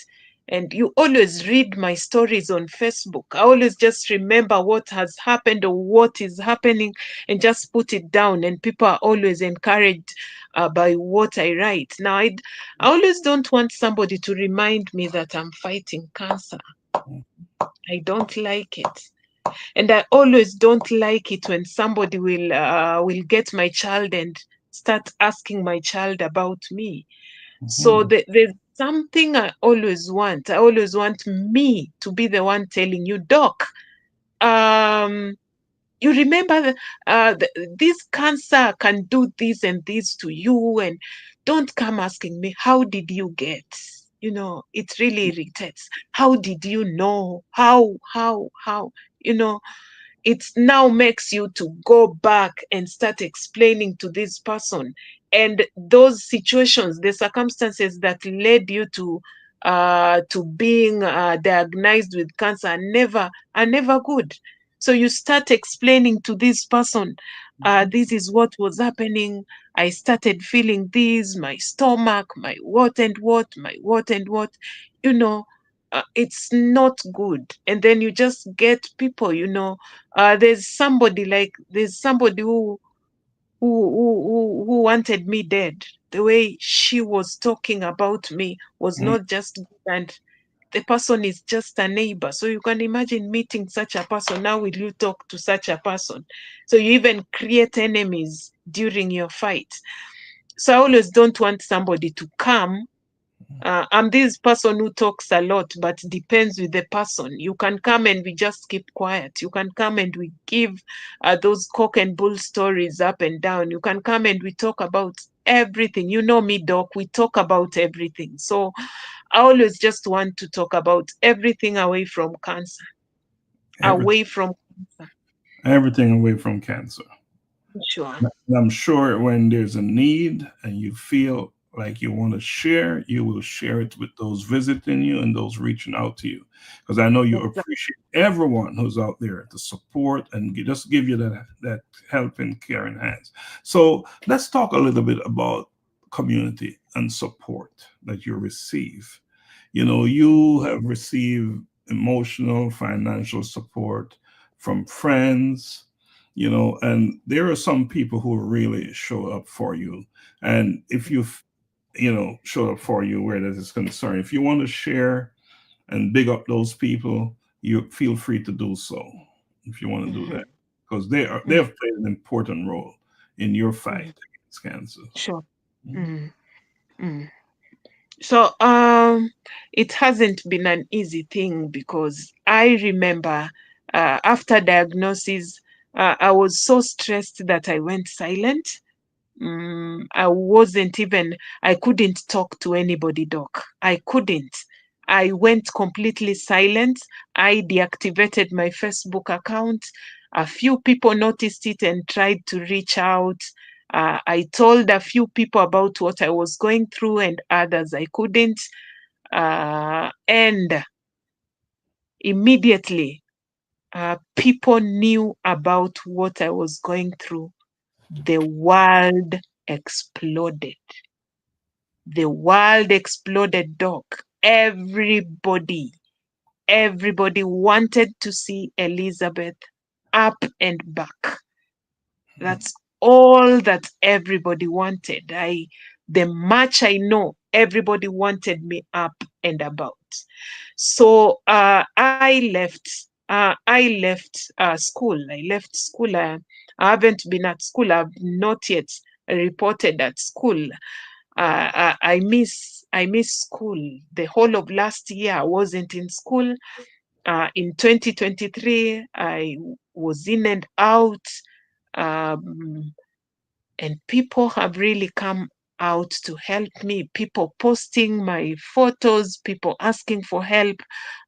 And you always read my stories on Facebook. I always just remember what has happened or what is happening and just put it down. And people are always encouraged by what I write. Now, I always don't want somebody to remind me that I'm fighting cancer. mm, I don't like it. And I always don't like it when somebody will get my child and start asking my child about me. So mhm, there's something I always want. I always want me to be the one telling you, Doc, um, you remember this cancer can do this and this to you, and don't come asking me, how did you get? It really irritates. How did you know? How? You know, it now makes you to go back and start explaining to this person, and those situations, the circumstances that led you to being diagnosed with cancer are never good. So you start explaining to this person, this is what was happening. I started feeling this, my stomach, my what and what, my what and what, you know. It's not good. And then you just get people, there's somebody who wanted me dead. The way she was talking about me was Mm. not just good, and the person is just a neighbor. So you can imagine meeting such a person. Now will you talk to such a person? So you even create enemies during your fight. So I always don't want somebody to come. I'm this person who talks a lot, but depends with the person. You can come and we just keep quiet. You can come and we give those cock and bull stories up and down. You can come and we talk about everything. You know me, Doc. We talk about everything. So I always just want to talk about everything away from cancer. Everything, Away from cancer. everything away from cancer. Sure. And I'm sure when there's a need and you feel like you want to share, you will share it with those visiting you and those reaching out to you. Because I know you Exactly. appreciate everyone who's out there to support and just give you that helping, caring hands. So let's talk a little bit about community and support that you receive. You have received emotional, financial support from friends, and there are some people who really show up for you. And if show up for you where that is concerned, if you want to share and big up those people, you feel free to do so if you want to do that, Mhm, because they mhm, have played an important role in your mhm. fight against cancer. Sure. Mhm. Mm, mm. So it hasn't been an easy thing, because I remember after diagnosis, I was so stressed that I went silent. I wasn't even, I couldn't talk to anybody, Doc. I couldn't. I went completely silent. I deactivated my Facebook account. A few people noticed it and tried to reach out. I told a few people about what I was going through, and others I couldn't. And immediately, people knew about what I was going through. The world exploded. The world exploded, Doc. Everybody wanted to see Elizabeth up and back. That's all that everybody wanted. The much I know, everybody wanted me up and about. So I left school. I left school. I haven't been at school. I've not yet reported at school. I miss school. The whole of last year I wasn't in school. In 2023 I was in and out, um, and people have really come out to help me. People posting my photos, people asking for help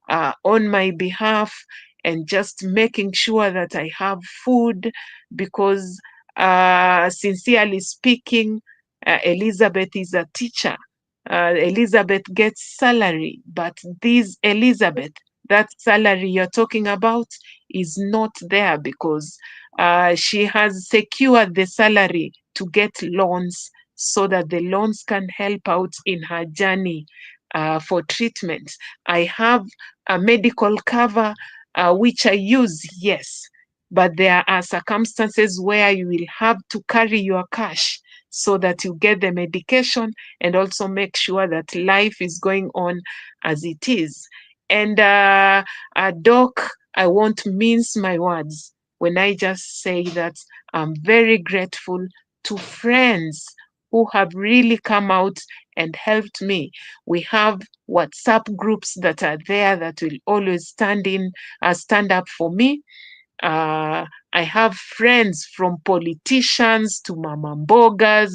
on my behalf, and just making sure that I have food, because sincerely speaking, Elizabeth is a teacher. Elizabeth gets salary, but this Elizabeth, that salary you're talking about, is not there, because she has secured the salary to get loans, so that the loans can help out in her journey for treatment. I have a medical cover, which I use, yes, but there are circumstances where you will have to carry your cash so that you get the medication, and also make sure that life is going on as it is. And Doc, I won't mince my words when I just say that I'm very grateful to friends who have really come out and helped me. We have WhatsApp groups that are there that will always stand up for me. Uh, I have friends, from politicians to mama mbogas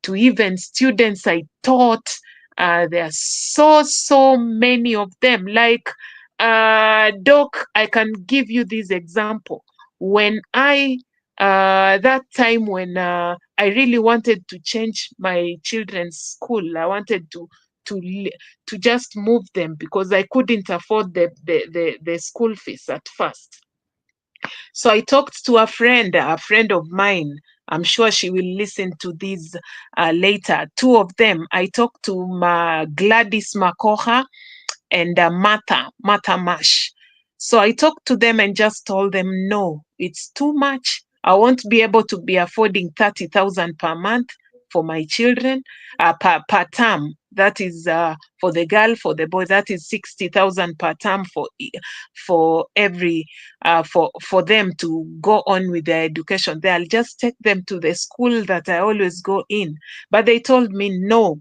to even students I taught. There are so many of them. Like Doc, I can give you this example. when that time when I really wanted to change my children's school. I wanted to to just move them because I couldn't afford the school fees at first. So I talked to a friend of mine. I'm sure she will listen to this later. Two of them. I talked to Gladys Makoha and Martha Mash. So I talked to them and just told them, no, it's too much. I won't be able to be affording 30,000 per month for my children, per term. That is for the girl, for the boy. That is 60,000 per term for every for them to go on with their education. I'll just take them to the school that I always go in. But they told me, no,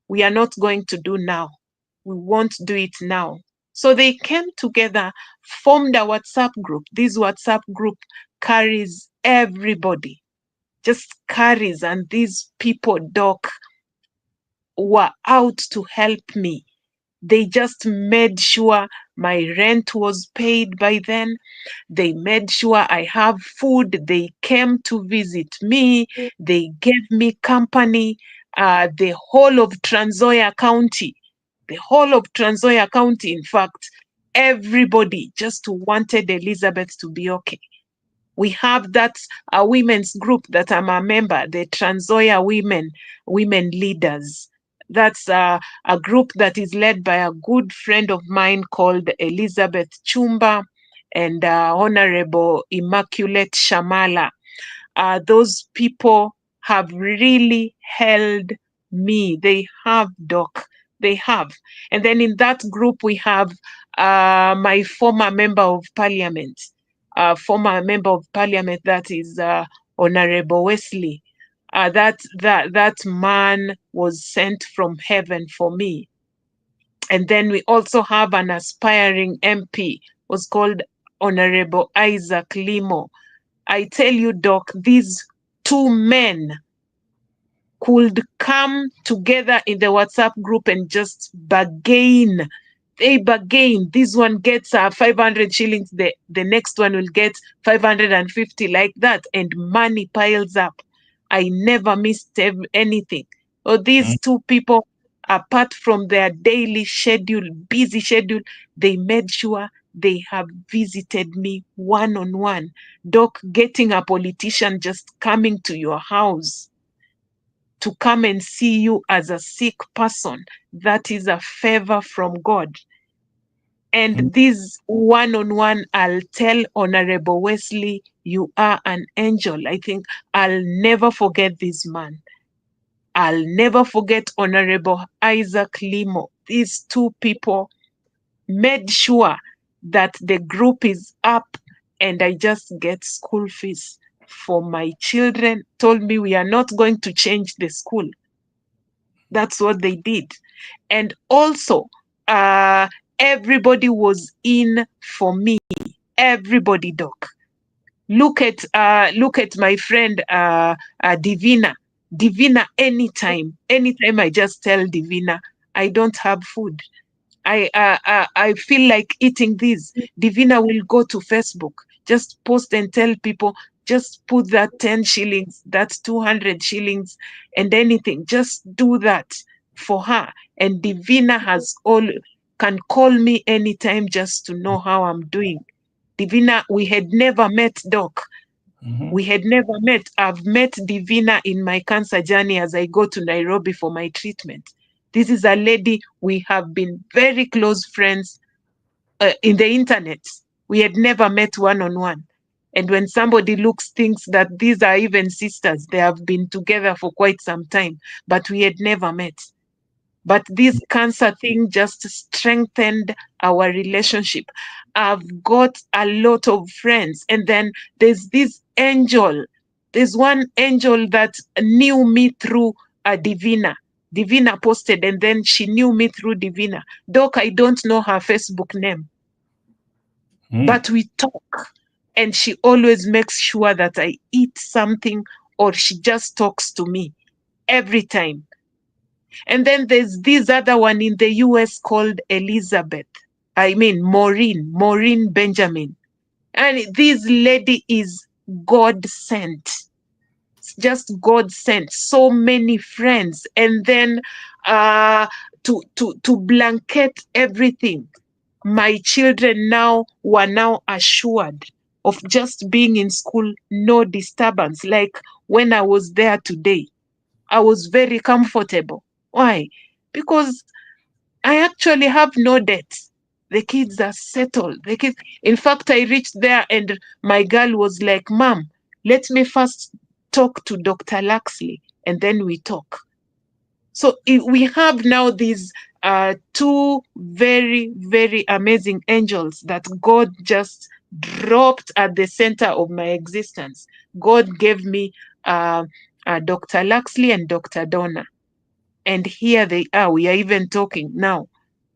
we are not going to do now. We won't do it now. So they came together, formed a WhatsApp group. This WhatsApp group carries everybody, just carries. And these people, Doc, were out to help me. They just made sure my rent was paid by then. They made sure I have food. They came to visit me. They gave me company. The whole of Trans Nzoia County, in fact, everybody just wanted Elizabeth to be okay. We have that women's group that I'm a member, the Trans Nzoia women leaders. That's a group that is led by a good friend of mine called Elizabeth Chumba and Honorable Immaculate Shamala. Those people have really held me. They have, Doc. They have. And then in that group, we have my former member of parliament, that is Honorable Wesley. That man was sent from heaven for me. And then we also have an aspiring MP, was called Honorable Isaac Limo. I tell you, Doc, these two men could come together in the WhatsApp group and just bargain. They bargain. This one gets 500 shillings. The next one will get 550, like that. And money piles up. I never missed anything. So these two people, apart from their daily schedule, busy schedule, they made sure they have visited me one-on-one. Doc, getting a politician just coming to your house to come and see you as a sick person, that is a favor from God. And this one-on-one, I'll tell Honorable Wesley, you are an angel. I think I'll never forget this man. I'll never forget Honorable Isaac Limo. These two people made sure that the group is up and I just get school fees for my children. Told me we are not going to change the school. That's what they did. And also, everybody was in for me. Everybody, Doc. Look at my friend Divina. Divina, anytime I just tell Divina, I don't have food. I feel like eating this. Divina will go to Facebook, just post and tell people, just put that 10 shillings, that's 200 shillings, and anything. Just do that for her. And Divina can call me anytime just to know how I'm doing. Divina, we had never met, Doc. We had never met. I've met Divina in my cancer journey as I go to Nairobi for my treatment. This is a lady, we have been very close friends in the internet. We had never met one-on-one. And when somebody thinks that these are even sisters, they have been together for quite some time, but we had never met. But this cancer thing just strengthened our relationship. I've got a lot of friends. And then there's this angel. There's one angel that knew me through Divina. Divina posted, and then she knew me through Divina. Doc, I don't know her Facebook name. But we talk. And she always makes sure that I eat something, or she just talks to me every time. And then there's this other one in the US called Maureen Benjamin. And this lady is God sent. Just God sent. So many friends. And then to blanket everything, my children now were now assured of just being in school, no disturbance. Like when I was there today, I was very comfortable. Why? Because I actually have no debt. The kids are settled. The kids, in fact, I reached there and my girl was like, Mom, let me first talk to Dr. Laxley and then we talk. So we have now these two very, very amazing angels that God just dropped at the center of my existence. God gave me Dr. Laxley and Dr. Donna. And here they are. We are even talking now.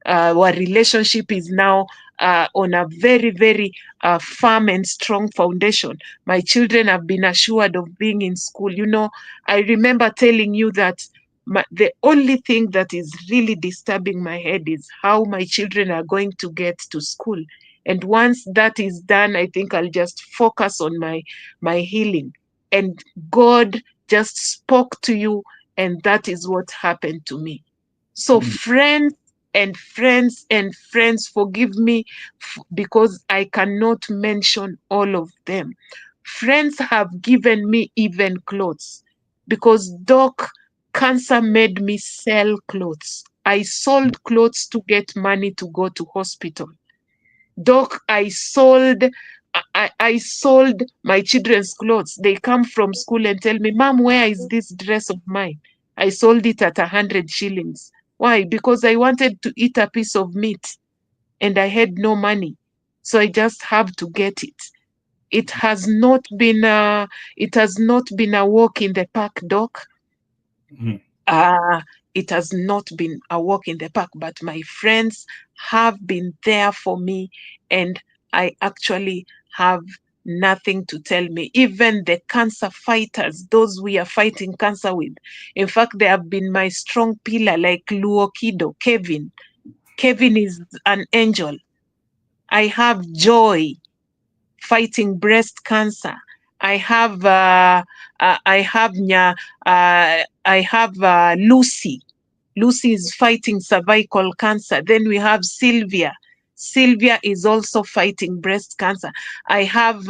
Our relationship is now on a very, very firm and strong foundation. My children have been assured of being in school. You know, I remember telling you that the only thing that is really disturbing my head is how my children are going to get to school. And once that is done, I think I'll just focus on my healing. And God just spoke to you, and that is what happened to me. So, Mm. friends, forgive me because I cannot mention all of them. Friends have given me even clothes because doc cancer made me sell clothes. I sold clothes to get money to go to hospital. Doc, I sold my children's clothes. They come from school and tell me, Mom, where is this dress of mine? I sold it at 100 shillings. Why? Because I wanted to eat a piece of meat and I had no money. So I just have to get it. It has not been a walk in the park, Doc. Mm. uh, it has not been a walk in the park, but my friends have been there for me, and I actually have nothing to tell me. Even the cancer fighters, those we are fighting cancer with, in fact, they have been my strong pillar, like Luokido, Kevin. Kevin is an angel. I have Joy fighting breast cancer. I have Lucy. Lucy is fighting cervical cancer. Then we have Sylvia. Sylvia is also fighting breast cancer. I have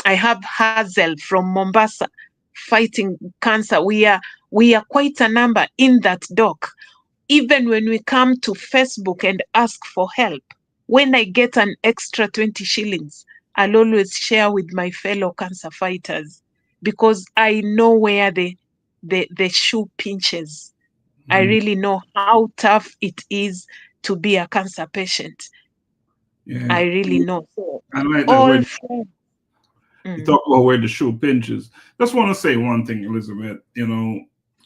Hazel from Mombasa fighting cancer. We are quite a number in that doc. Even when we come to Facebook and ask for help, when I get an extra 20 shillings, I'll always share with my fellow cancer fighters because I know where the shoe pinches. I Mm. really know how tough it is to be a cancer patient. I Yeah, really know. So I like that all word. friends. You Mm, talk about where the shoe pinches. Just want to say one thing, Elizabeth.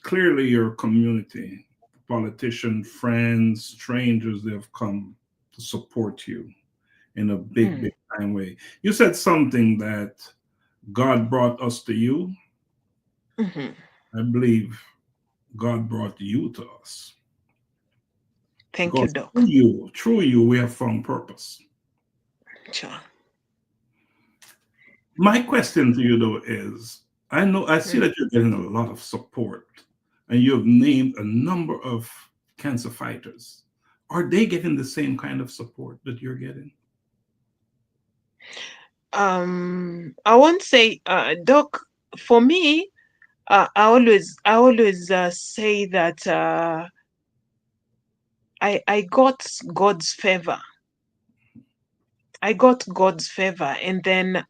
Clearly your community, politicians, friends, strangers, they have come to support you in a big, mm, big time way. You said something that God brought us to you. mhm. I believe God brought you to us Thank you, because through Doc. you, through you, we have found purpose. Sure. My question to you though is, I see Mm. that you're getting a lot of support, and you have named a number of cancer fighters. Are they getting the same kind of support that you're getting? I won't say, Doc, for me, I always say that I got God's favor. I got God's favor, and then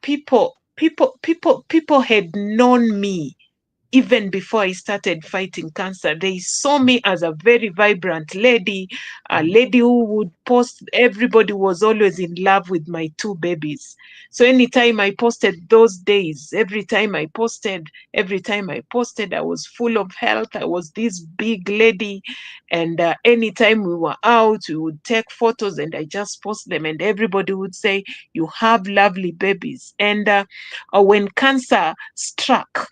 people had known me even before I started fighting cancer. They saw me as a very vibrant lady, a lady who would post. Everybody was always in love with my two babies. So anytime I posted those days, every time I posted, I was full of health. I was this big lady. And anytime we were out, we would take photos and I just post them. And everybody would say, You have lovely babies. And when cancer struck,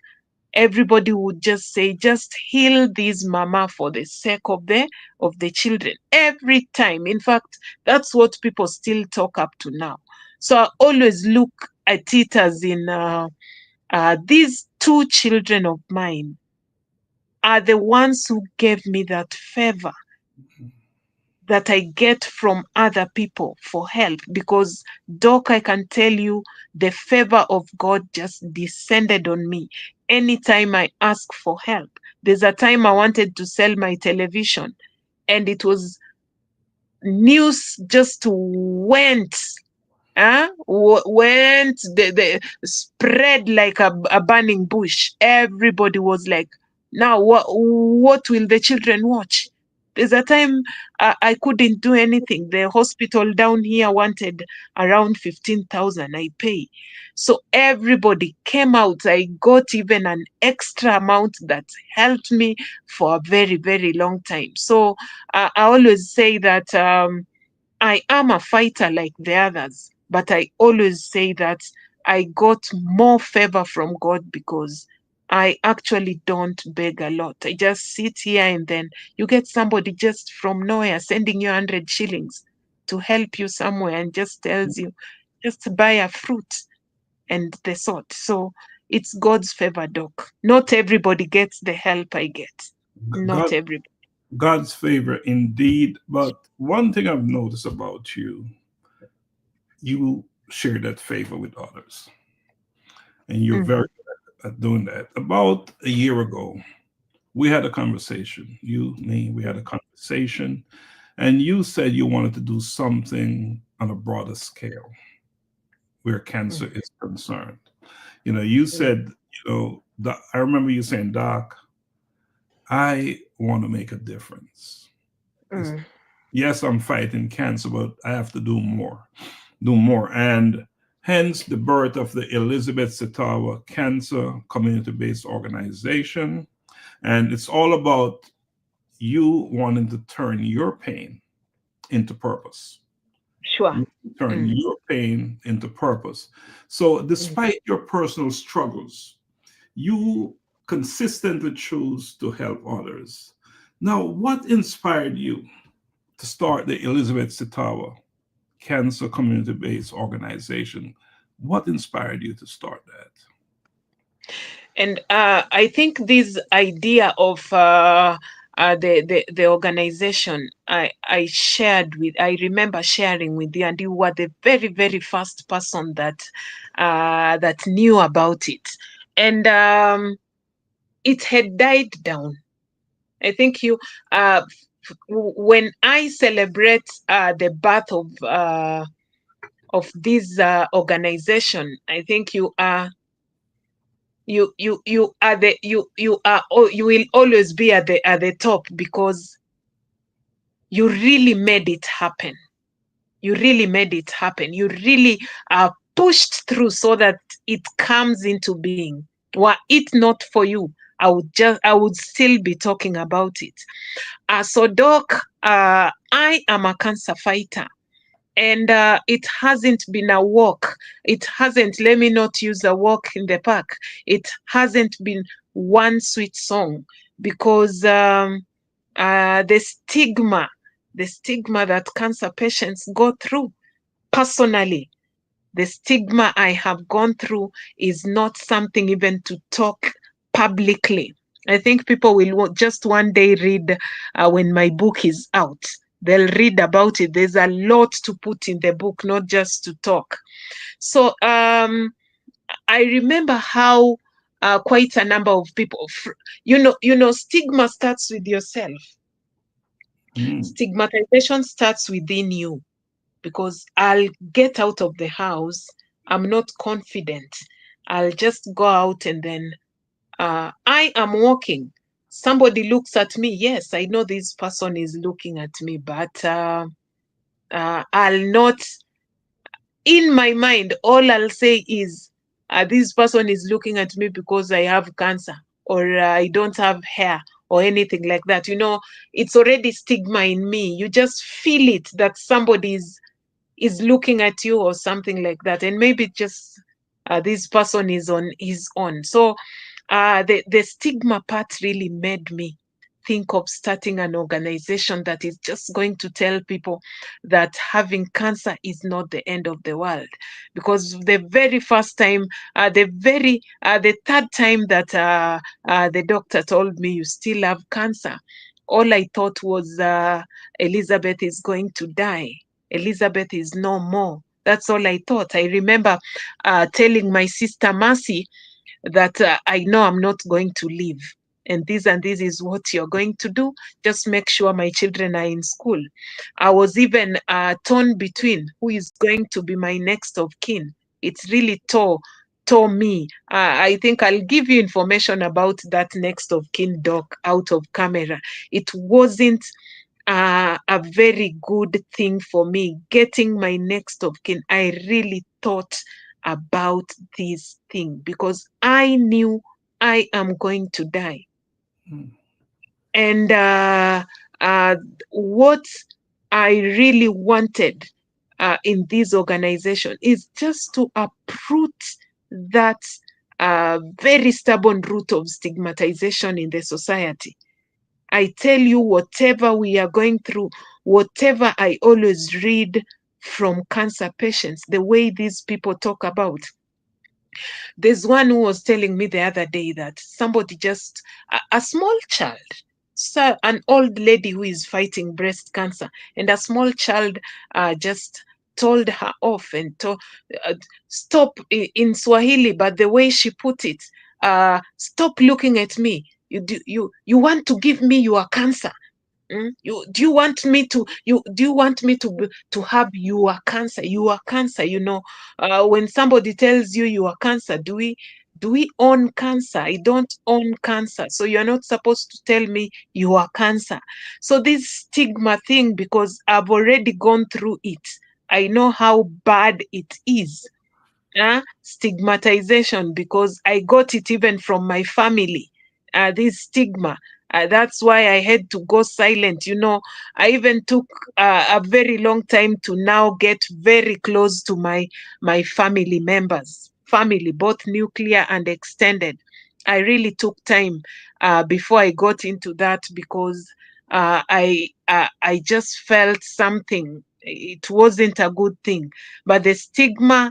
everybody would just say, just heal this mama for the sake of the children. Every time. In fact, that's what people still talk up to now. So I always look at it as in these two children of mine are the ones who gave me that favor that I get from other people for help. Because, Doc, I can tell you, the favor of God just descended on me anytime I ask for help. There's a time I wanted to sell my television, and it was news just went went the spread like a burning bush. Everybody was like, now what will the children watch? There's a time I couldn't do anything. The hospital down here wanted around 15,000. I pay. So everybody came out. I got even an extra amount that helped me for a very, very long time. So I always say that I am a fighter like the others, but I always say that I got more favor from God because I actually don't beg a lot. I just sit here, and then you get somebody just from nowhere sending you 100 shillings to help you somewhere and just tells you, just buy a fruit and the sort. So it's God's favor, Doc. Not everybody gets the help I get. Not God, everybody. God's favor indeed. But one thing I've noticed about you, you share that favor with others, and you're Mhm. very good at doing that. About a year ago, we had a conversation. You, me, we had a conversation, and you said you wanted to do something on a broader scale where cancer is concerned. You said, I remember you saying, Doc, I want to make a difference. It's- Mm. yes, I'm fighting cancer, but I have to do more, And hence the birth of the Elizabeth Sitawa Cancer Community Based Organization. And it's all about you wanting to turn your pain into purpose. Sure. You turn Mm. your pain into purpose. So, Mm. despite your personal struggles, you consistently choose to help others. Now, what inspired you to start the Elizabeth Sitawa Cancer Community Based Organization? What inspired you to start that? And I think this idea of the organization I remember sharing with you, and you were the very, very first person that knew about it. And it had died down. I think when I celebrate the birth of this organization, I think you are the you are you will always be at the top, because you really made it happen. You really made it happen. You really pushed through so that it comes into being. Were it not for you, I would still be talking about it. So, Doc, I am a cancer fighter, and it hasn't been a walk. It hasn't, let me not use a walk in the park. It hasn't been one sweet song, because the stigma that cancer patients go through, personally, the stigma I have gone through is not something even to talk publicly. I think people will just one day read when my book is out. They'll read about it. There's a lot to put in the book, not just to talk. So I remember how quite a number of people, stigma starts with yourself. Mm. Stigmatization starts within you, because I'll get out of the house, I'm not confident. I'll just go out, and then I am walking. Somebody looks at me. Yes, I know this person is looking at me, but I'll not, in my mind, all I'll say is, this person is looking at me because I have cancer, or I don't have hair, or anything like that. It's already stigma in me. You just feel it that somebody is looking at you, or something like that, and maybe just this person is on his own. So the stigma part really made me think of starting an organization that is just going to tell people that having cancer is not the end of the world. Because the very first time, the third time that the doctor told me you still have cancer, all I thought was Elizabeth is going to die. Elizabeth is no more. That's all I thought. I remember telling my sister Mercy that I know I'm not going to live. And this is what you're going to do. Just make sure my children are in school. I was even torn between who is going to be my next of kin. It's really tore me. I think I'll give you information about that next of kin doc out of camera. It wasn't a very good thing for me getting my next of kin. I really thought about this thing because I knew I am going to die. Mm. And what I really wanted in this organization is just to uproot that very stubborn root of stigmatization in the society. I tell you, whatever we are going through, whatever I always read from cancer patients, the way these people talk about. There's one who was telling me the other day that somebody just, a small child, so an old lady who is fighting breast cancer, and a small child just told her off and stop in Swahili, but the way she put it, stop looking at me. You want to give me your cancer. Do you want me to to have your cancer? Your cancer, when somebody tells you you are cancer, do we own cancer? I don't own cancer, so you're not supposed to tell me you are cancer. So this stigma thing, because I've already gone through it, I know how bad it is. Stigmatization, because I got it even from my family. This stigma. That's why I had to go silent. I even took a very long time to now get very close to my family members, family, both nuclear and extended. I really took time before I got into that because I just felt something. It wasn't a good thing, but the stigma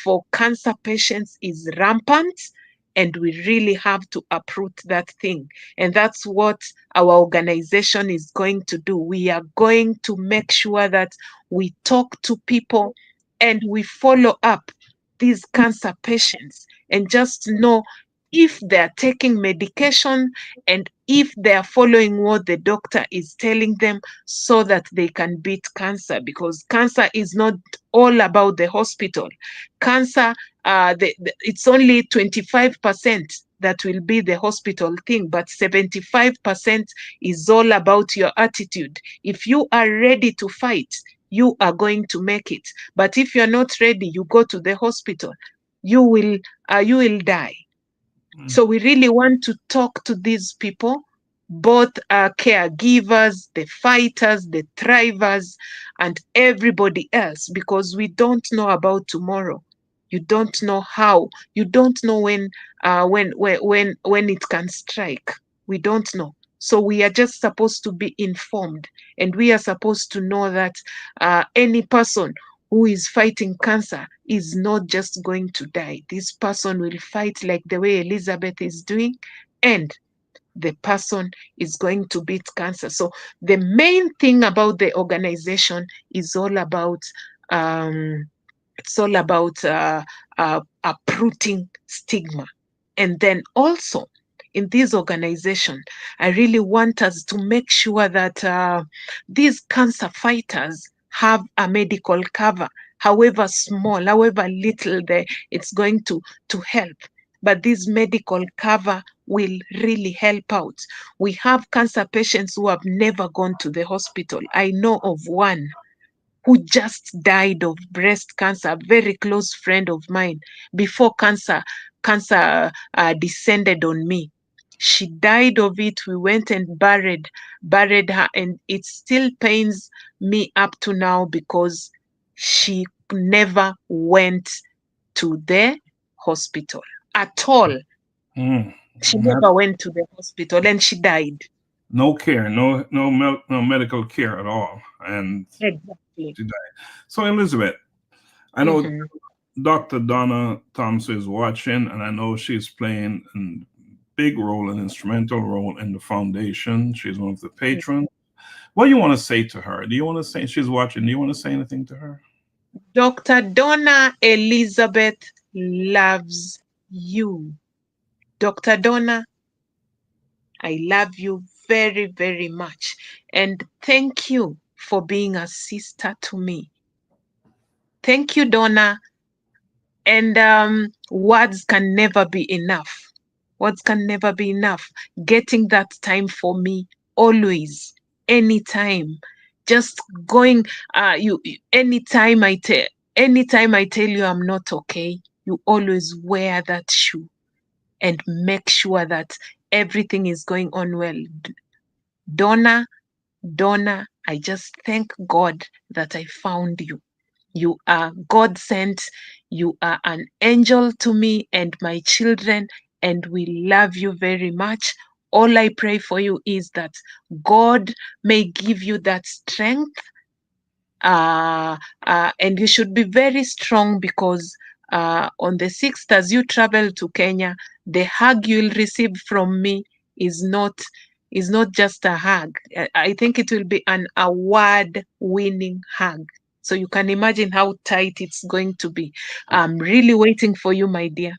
for cancer patients is rampant, and we really have to uproot that thing. And that's what our organization is going to do. We are going to make sure that we talk to people and we follow up these cancer patients and just know if they're taking medication and if they're following what the doctor is telling them so that they can beat cancer, because cancer is not all about the hospital. Cancer, it's only 25% that will be the hospital thing, but 75% is all about your attitude. If you are ready to fight, you are going to make it. But if you're not ready, you go to the hospital, you will die. Mm. So we really want to talk to these people, both caregivers, the fighters, the thrivers, and everybody else, because we don't know about tomorrow. You don't know how. You don't know when it can strike. We don't know. So we are just supposed to be informed, and we are supposed to know that any person who is fighting cancer is not just going to die. This person will fight like the way Elizabeth is doing, and the person is going to beat cancer. So the main thing about the organization is all about uprooting stigma. And then also in this organization, I really want us to make sure that these cancer fighters have a medical cover, however small, however little it's going to help. But this medical cover will really help out. We have cancer patients who have never gone to the hospital. I know of one who just died of breast cancer, a very close friend of mine, before cancer descended on me. She died of it. We went and buried her, and it still pains me up to now because she never went to the hospital at all. Mm. She Not- never went to the hospital and she died. no care, no medical care at all, and Exactly. she died. So Elizabeth, I know Hmm. Dr. Donna Thompson is watching, and I know she's playing a big role, an instrumental role in the foundation. She's one of the patrons. What do you want to say to her? Do you want to say she's watching? Do you want to say anything to her? Dr. Donna Elizabeth loves you. Dr. Donna, I love you very, very much. And thank you for being a sister to me. Thank you, Donna. And words can never be enough. Words can never be enough. Getting that time for me, always, anytime. Just going, anytime I tell you I'm not okay, you always wear that shoe and make sure that everything is going on well. Donna, Donna, I just thank God that I found you. You are God sent. You are an angel to me and my children, and we love you very much. All I pray for you is that God may give you that strength, and you should be very strong because on the 6th, as you travel to Kenya, the hug you'll receive from me is not just a hug. I think it will be an award-winning hug. So you can imagine how tight it's going to be. I'm really waiting for you, my dear.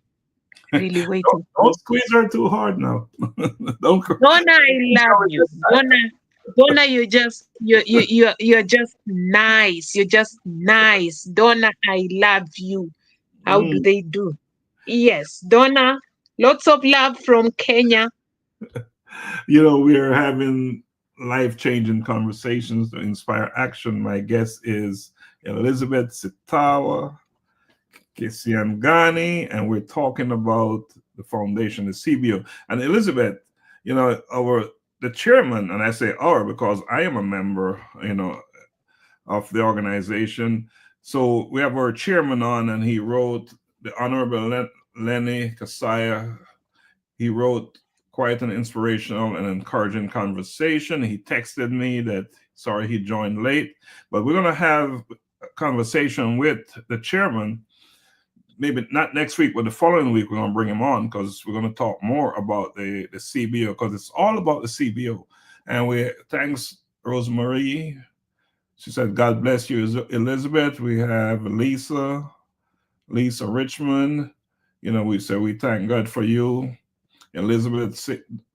Really waiting for Don't you. squeeze her too hard now. Don't. Donna, I love you. Donna, you're just nice. You're just nice. Donna, I love you. How do Mm. they do? Yes, Donna, lots of love from Kenya. We're having life-changing conversations to inspire action. My guest is Elizabeth Sitawa Kisiangani, and we're talking about the foundation, the CBO. And Elizabeth, our the chairman, and I say our because I am a member, of the organization. So we have our chairman on, and he wrote the Honorable Lenny Kasaya. He wrote quite an inspirational and encouraging conversation. He texted me that sorry he joined late, but we're going to have a conversation with the chairman. Maybe not next week, but the following week we're going to bring him on because we're going to talk more about the CBO because it's all about the CBO. And we thanks Rosemary. She said, "God bless you, Elizabeth." We have Lisa Richmond. We said we thank God for you. Elizabeth,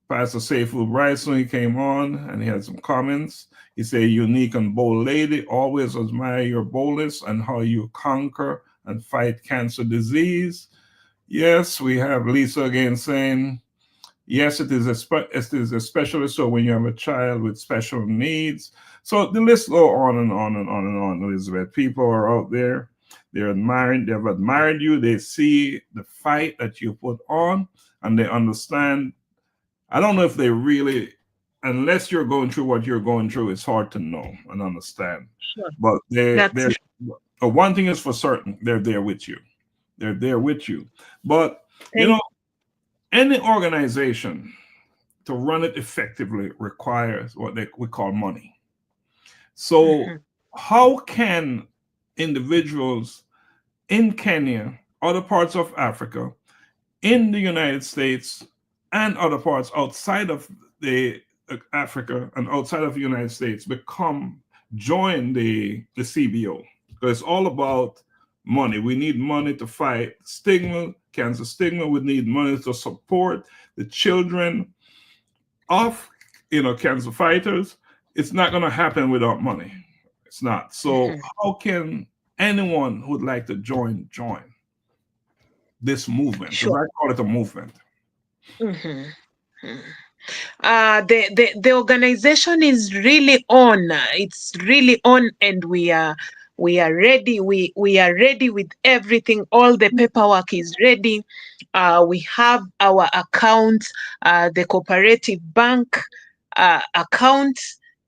Pastor Seyful Bryson, he came on and he had some comments. He said, "Unique and bold lady, always admire your boldness and how you conquer and fight cancer disease." Yes, we have Lisa again saying, "Yes, it is especially so when you have a child with special needs." So the list go on and on and on and on, Elizabeth. People are out there. They've admired you. They see the fight that you put on and they understand. I don't know if they really, unless you're going through what you're going through, it's hard to know and understand. Sure. But That's one thing is for certain, they're there with you. They're there with you. But, you thank know, any organization to run it effectively requires what we call money. So, Mhm. how can individuals in Kenya, other parts of Africa, in the United States, and other parts outside of the Africa and outside of the United States join the CBO? Because it's all about money. We need money to fight stigma, cancer stigma. We need money to support the children of cancer fighters. It's not going to happen without money. It's not. So Mhm. how can anyone who would like to join this movement? Because Sure. I call it a movement. Mhm. Mhm. The organization is really on. It's really on, and we are ready. We are ready with everything. All the paperwork is ready. We have our account, the cooperative bank account.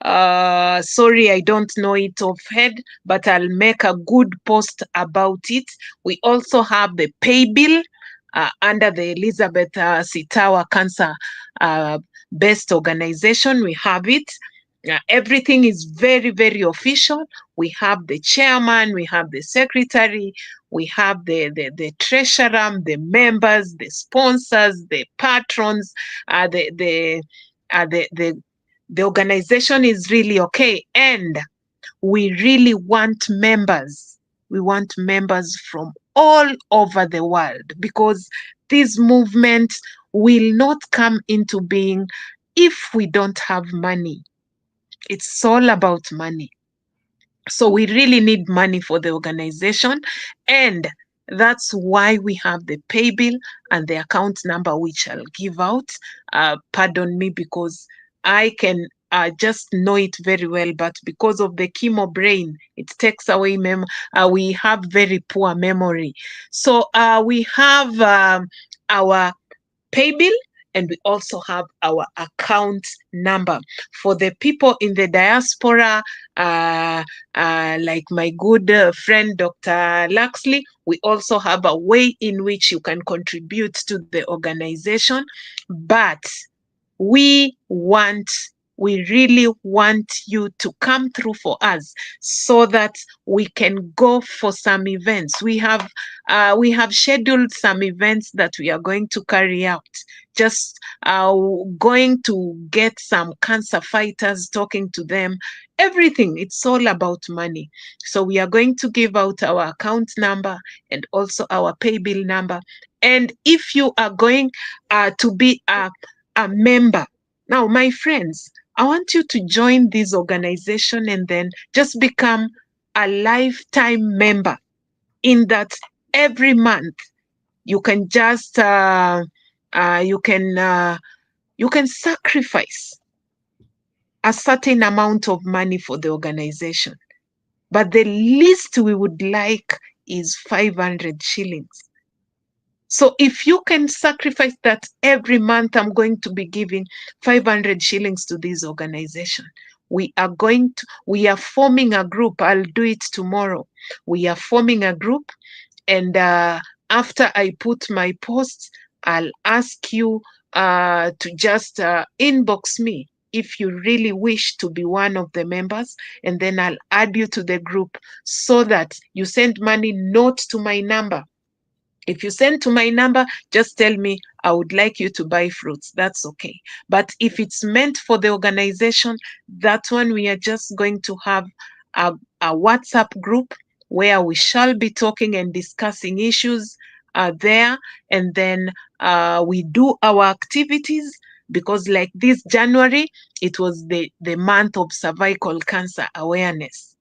Sorry, I don't know it offhand, but I'll make a good post about it. We also have the pay bill. under the Elizabeth Sitawa Cancer Based Organization. We have it. Everything is very, very official. We have the chairman, we have the secretary, we have the treasurer, the members, the sponsors, the patrons. The organization is really okay, and we really want members. We want members from all over the world, because this movement will not come into being if we don't have money. It's all about money. So we really need money for the organization, and that's why we have the pay bill and the account number, which I'll give out. Pardon me, because I can just know it very well, but because of the chemo brain, it takes away we have very poor memory. So we have our pay bill, and we also have our account number. For the people in the diaspora, like my good friend Dr. Laxley, we also have a way in which you can contribute to the organization. But we really want you to come through for us, so that we can go for some events. We have scheduled some events that we are going to carry out. Just going to get some cancer fighters, talking to them, everything. It's all about money. So we are going to give out our account number and also our pay bill number. And if you are going to be a member, now, my friends, I want you to join this organization and then just become a lifetime member, in that every month you can just you can sacrifice a certain amount of money for the organization. But the least we would like is 500 shillings. So if you can sacrifice that every month, I'm going to be giving 500 shillings to this organization. We are forming a group. I'll do it tomorrow. We are forming a group, and after I put my posts, I'll ask you to just inbox me if you really wish to be one of the members, and then I'll add you to the group, so that you send money not to my number. If you send to my number, just tell me, I would like you to buy fruits. That's okay. But if it's meant for the organization, that one, we are just going to have a WhatsApp group where we shall be talking and discussing issues there. And then we do our activities, because like this January, it was the month of cervical cancer awareness.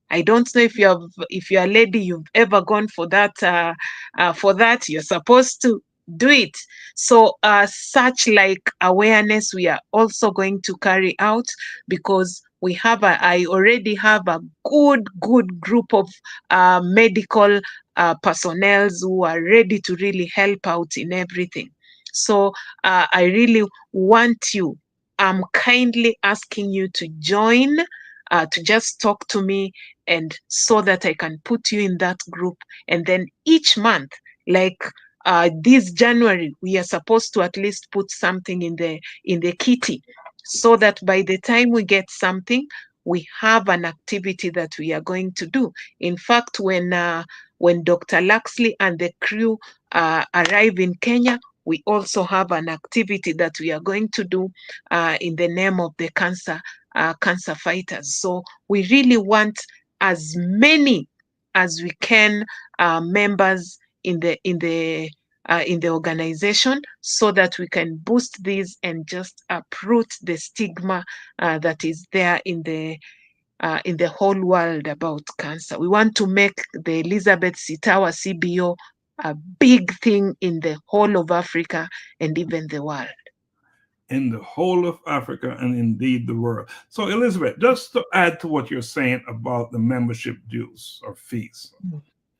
I don't know if you're a lady, you've ever gone for that. You're supposed to do it. So such like awareness, we are also going to carry out, because I already have a good group of medical personnel who are ready to really help out in everything. So I really want you, I'm kindly asking you to join, to just talk to me, and so that I can put you in that group. And then each month, like this January, we are supposed to at least put something in the kitty, so that by the time we get something, we have an activity that we are going to do. In fact, when Dr. Laxley and the crew arrive in Kenya, we also have an activity that we are going to do in the name of the cancer fighters. So we really want as many as we can members in the organization, so that we can boost this and just uproot the stigma that is there in the whole world about cancer. We want to make the Elizabeth Sitawa CBO a big thing in the whole of Africa and even the world. In the whole of Africa and indeed the world. So, Elizabeth, just to add to what you're saying about the membership dues or fees,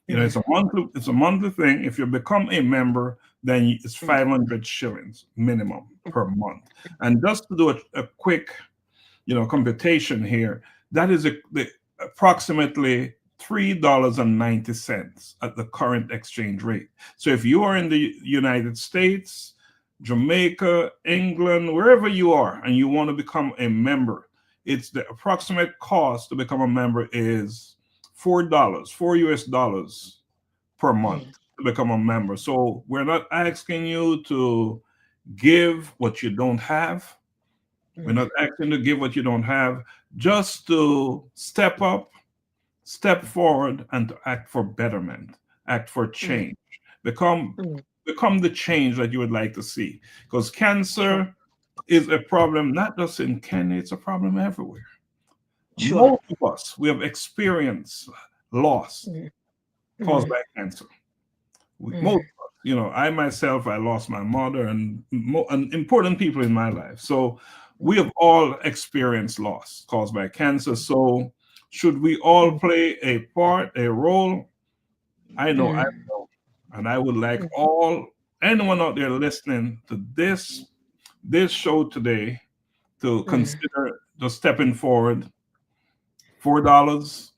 it's a monthly thing. If you become a member, then it's 500 shillings minimum per month. And just to do a quick, computation here, that is approximately $3.90 at the current exchange rate. So if you are in the United States, Jamaica, England, wherever you are, and you want to become a member, it's the approximate cost to become a member is $4, $4 per month to become a member. So we're not asking you to give what you don't have. We're not asking to give what you don't have, just to step up, step forward, and to act for betterment, act for change. Become become the change that you would like to see. Because cancer is a problem not just in Kenya, it's a problem everywhere. Sure. Most of us, we have experienced loss caused by cancer. Most of us, I myself, I lost my mother and important people in my life. So we have all experienced loss caused by cancer. So should we all play a part, a role? I know I will. And I would like anyone out there listening to this show today to consider just stepping forward. $4,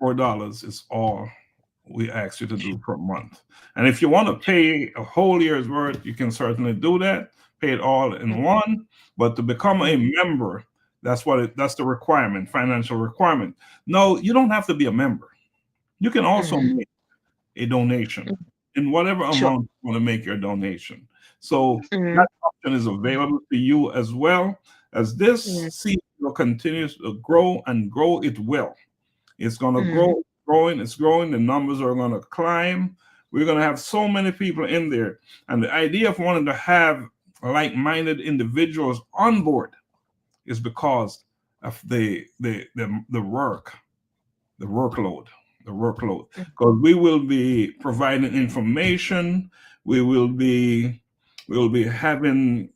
$4 is all we ask you to do per month. And if you want to pay a whole year's worth, you can certainly do that. Pay it all in one. But to become a member, that's the requirement, financial requirement. No, you don't have to be a member. You can also make a donation in whatever amount you want to make your donation. So that option is available to you as well. As this seed will continue to grow and grow, it will. It's going to grow, growing, it's growing. The numbers are going to climb. We're going to have so many people in there. And the idea of wanting to have like-minded individuals on board is because of the workload. Because we will be providing information. We will be having,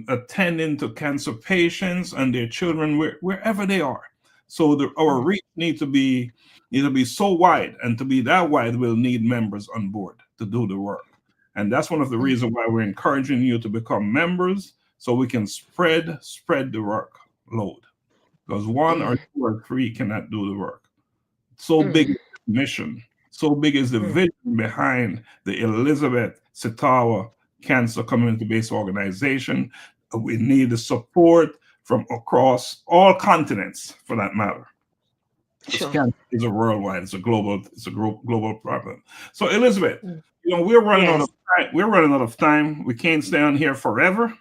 attending to cancer patients and their children wherever they are. So our reach need to be so wide, and to be that wide, we'll need members on board to do the work. And that's one of the reasons why we're encouraging you to become members, so we can spread the workload. Because one or two or three cannot do the work. So big is the mission. So big is the vision behind the Elizabeth Sitawa Cancer Community-Based Organization. We need the support from across all continents, for that matter. Cancer is a worldwide, it's a global problem. So Elizabeth, we're running out of time. We're running out of time. We can't stay on here forever.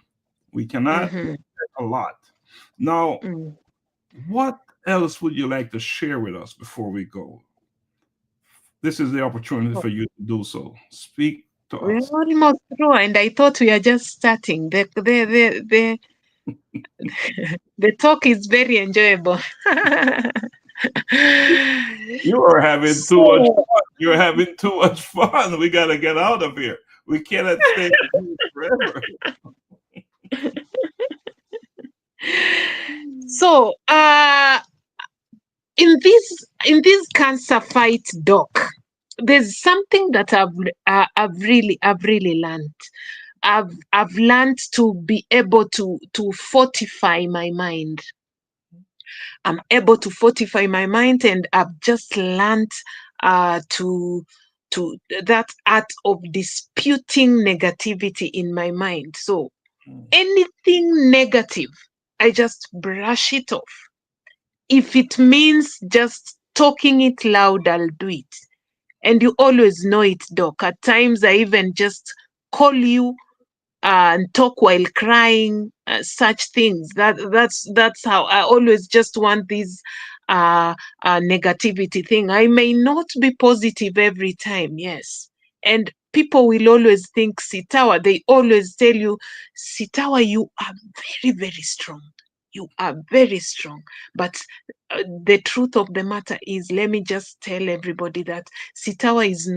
We cannot. A lot. Now, what else would you like to share with us before we go? This is the opportunity for you to do so. Speak to We're us. almost through, and I thought we are just starting. The talk is very enjoyable. You are having too much fun. You're having too much fun. We got to get out of here. We cannot stay here forever. So, in this cancer fight, Doc, there's something that I've really learned. I've learned to be able to fortify my mind. I'm able to fortify my mind, and I've just learned to that art of disputing negativity in my mind. So anything negative, I just brush it off. If it means just talking it loud, I'll do it. And you always know it, Doc. At times I even just call you and talk while crying, such things. That's how I always just want this negativity thing. I may not be positive every time, yes. And people will always think, Sitawa, they always tell you, Sitawa, you are very, very strong. You are very strong. But the truth of the matter is, let me just tell everybody that Sitawa is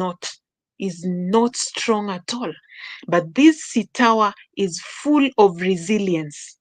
not strong at all. But this Sitawa is full of resilience.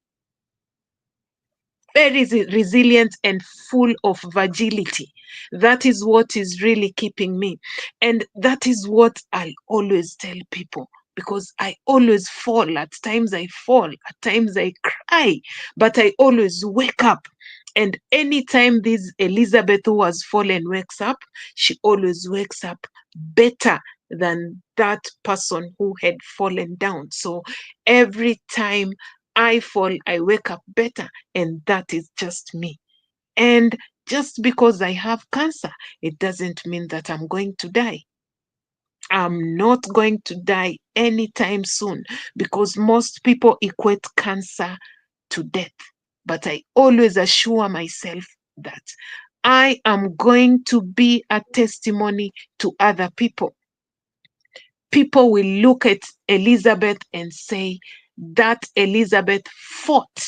Very resilient and full of fragility. That is what is really keeping me. And that is what I always tell people, because I always fall. At times I fall, at times I cry, but I always wake up And anytime this Elizabeth who has fallen wakes up, she always wakes up better than that person who had fallen down. So every time I fall, I wake up better, and that is just me. And just because I have cancer, it doesn't mean that I'm going to die. I'm not going to die anytime soon, because most people equate cancer to death. But I always assure myself that I am going to be a testimony to other people. People will look at Elizabeth and say, that Elizabeth fought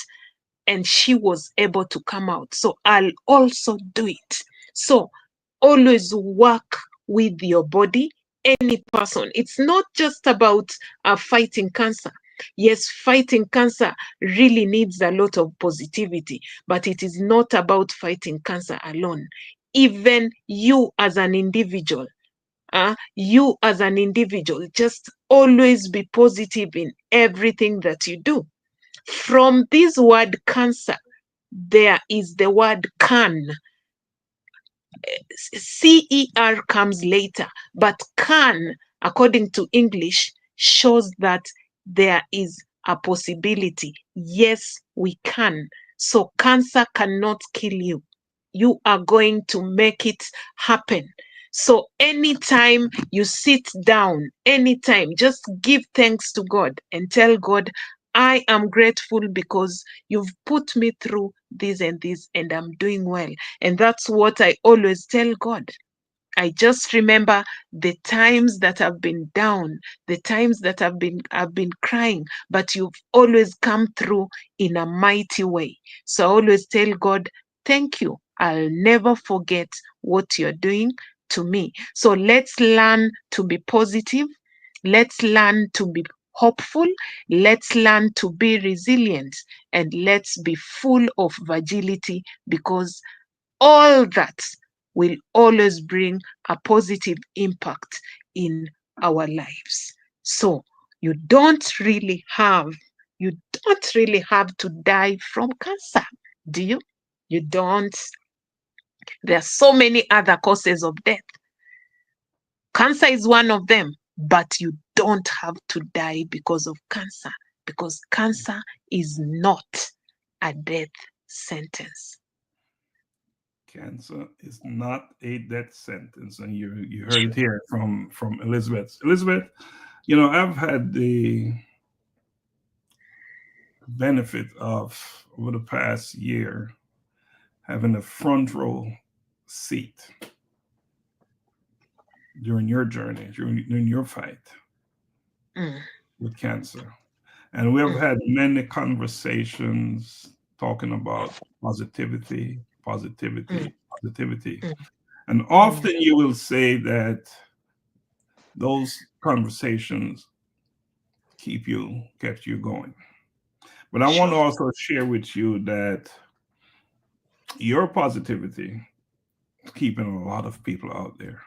and she was able to come out. So I'll also do it. So always work with your body, any person. It's not just about fighting cancer. Yes, fighting cancer really needs a lot of positivity, but it is not about fighting cancer alone. Even you as an individual, just always be positive in everything that you do. From this word cancer, there is the word can. CER comes later, but can, according to English, shows that there is a possibility. Yes, we can. So cancer cannot kill you. You are going to make it happen. So anytime you sit down, anytime, just give thanks to God and tell God, I am grateful because you've put me through this and this, and I'm doing well. And that's what I always tell God. I just remember the times that I've been down, the times that I've been crying, but you've always come through in a mighty way. So I always tell God, thank you. I'll never forget what you're doing to me. So let's learn to be positive. Let's learn to be hopeful. Let's learn to be resilient, and let's be full of vigility, because all that will always bring a positive impact in our lives. So you don't really have to die from cancer, do you? You don't. There are so many other causes of death. Cancer is one of them, but you don't have to die because of cancer, because cancer is not a death sentence. Cancer is not a death sentence, and you heard it here from Elizabeth. Elizabeth, I've had the benefit of, over the past year, having a front row seat during your journey, during your fight Mm, with cancer. And we have mm, had many conversations talking about positivity, mm, positivity, positivity. mm, And mm. often you will say that those conversations kept you going. But I want to Sure. also share with you that your positivity is keeping a lot of people out there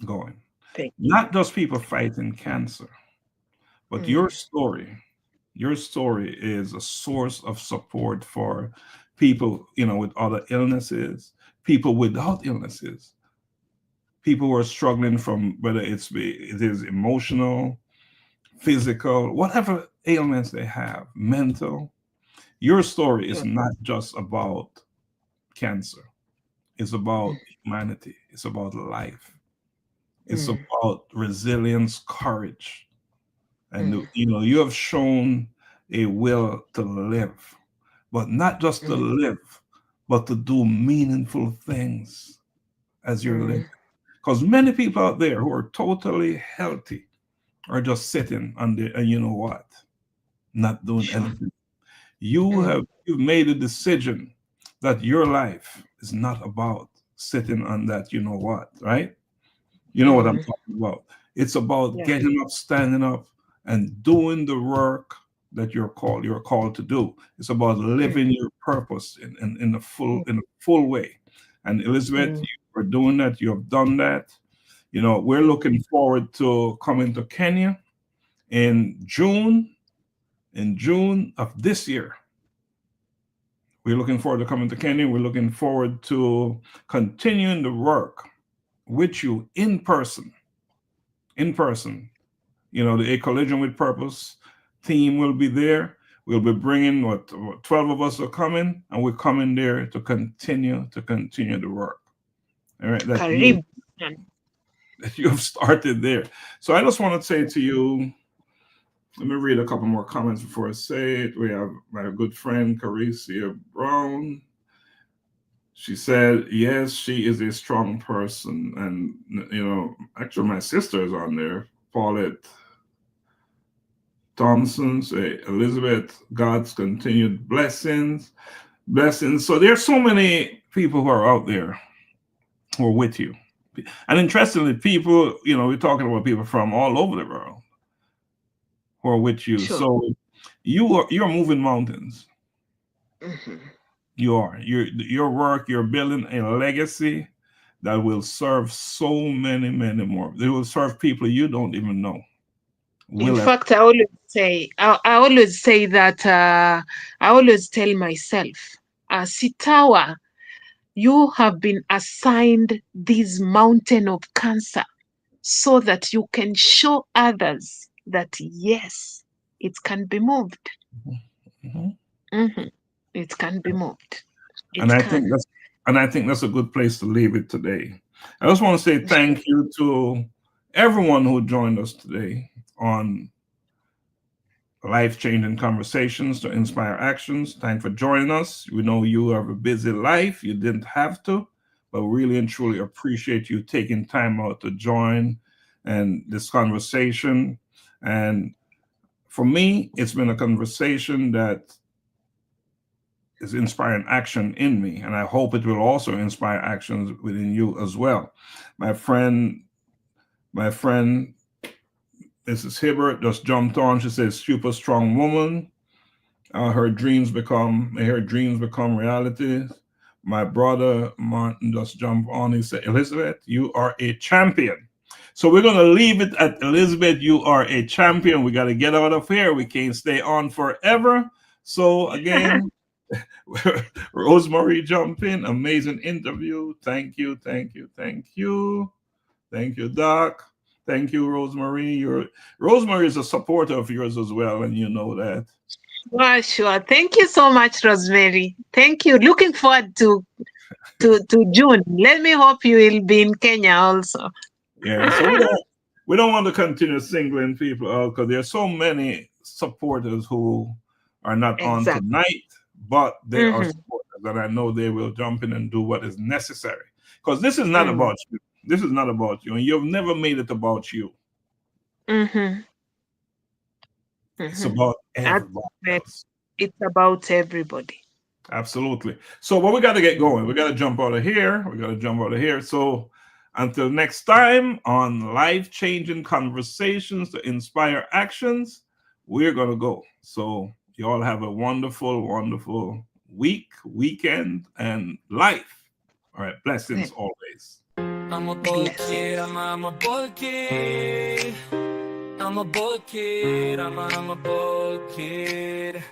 going. Thank Not just people fighting cancer, but mm, your story is a source of support for people, with other illnesses, people without illnesses, people who are struggling from, whether it is emotional, physical, whatever ailments they have, mental. Your story is sure. not just about cancer. It's Mm, about humanity. It's about life. It's mm, about resilience, courage. And mm, you have shown a will to live, but not just to mm, live, but to do meaningful things as you're living. mm, Because many people out there who are totally healthy are just sitting on the, and you know what? Not doing sure. anything. Mm, You've made a decision that your life is not about sitting on that, you know what, right? You know what I'm mm, talking about. It's about yeah. getting up, standing up, and doing the work that you're called to do. It's about Mm, living your purpose in a mm, full way. And Elizabeth, mm, you are doing that. You have done that. We're mm, looking forward to coming to Kenya in June of this year We're looking forward to coming to Kenya. We're looking forward to continuing the work with you in person. In person. You know, the A Collision with Purpose team will be there. We'll be bringing what 12 of us are coming, and we're coming there to continue the work. All right, that you have started there. So I just want to say to you, let me read a couple more comments before I say it. We have my good friend Caricia Brown. She said, yes, she is a strong person. And, you know, actually my sister is on there, Paulette Thompson, say, Elizabeth, God's continued blessings. So there's so many people who are out there who are with you. And interestingly, people, you know, we're talking about people from all over the world who are with you. Sure. So you're moving mountains. Mm-hmm. You are. Your work, you're building a legacy that will serve so many more. They will serve people you don't even know. In fact, I always say that I always tell myself, Sitawa, you have been assigned this mountain of cancer so that you can show others that yes, it can be moved. Mm-hmm. Mm-hmm. It can be moved. I think that's a good place to leave it today. I just want to say thank you to everyone who joined us today on Life-Changing Conversations to Inspire Actions. Thanks for joining us. We know you have a busy life. You didn't have to, but really and truly appreciate you taking time out to join and this conversation. And for me, it's been a conversation that is inspiring action in me, and I hope it will also inspire actions within you as well. My friend, Mrs. Hibbert just jumped on. She says, super strong woman. Her dreams become realities. My brother Martin just jumped on. He said, Elizabeth, you are a champion. So we're going to leave it at Elizabeth, you are a champion. We got to get out of here. We can't stay on forever. So again, Rosemary jumped in. Amazing interview. Thank you, Doc. Thank you, Rosemary. Rosemary is a supporter of yours as well, and you know that. Well, sure. Thank you so much, Rosemary. Thank you. Looking forward to June. Let me hope you will be in Kenya also. Yeah, so we don't want to continue singling people out because there are so many supporters who are not on tonight, but they are supporters, and I know they will jump in and do what is necessary. Because this is not about you. This is not about you, and you've never made it about you. It's about everybody else. It's about everybody. Absolutely. So, but we got to get going. We got to jump out of here. So, until next time on Life-Changing Conversations to Inspire Actions, we're going to go. So, you all have a wonderful, wonderful week, weekend, and life. All right. Blessings always. I'm a bold kid, I'm a bold kid. I'm a bold kid, I'm a bold kid.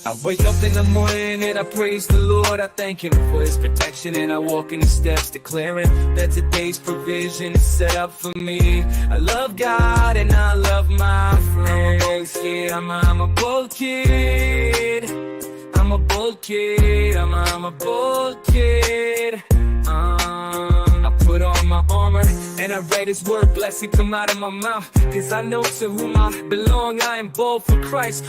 I wake up in the morning and I praise the Lord. I thank Him for His protection, and I walk in the steps declaring that today's provision is set up for me. I love God and I love my friends. I'm a bold kid. I'm a bold kid. I'm a bold kid. I put on my armor and I read His word. Blessing come out of my mouth, 'cause I know to whom I belong. I am bold for Christ.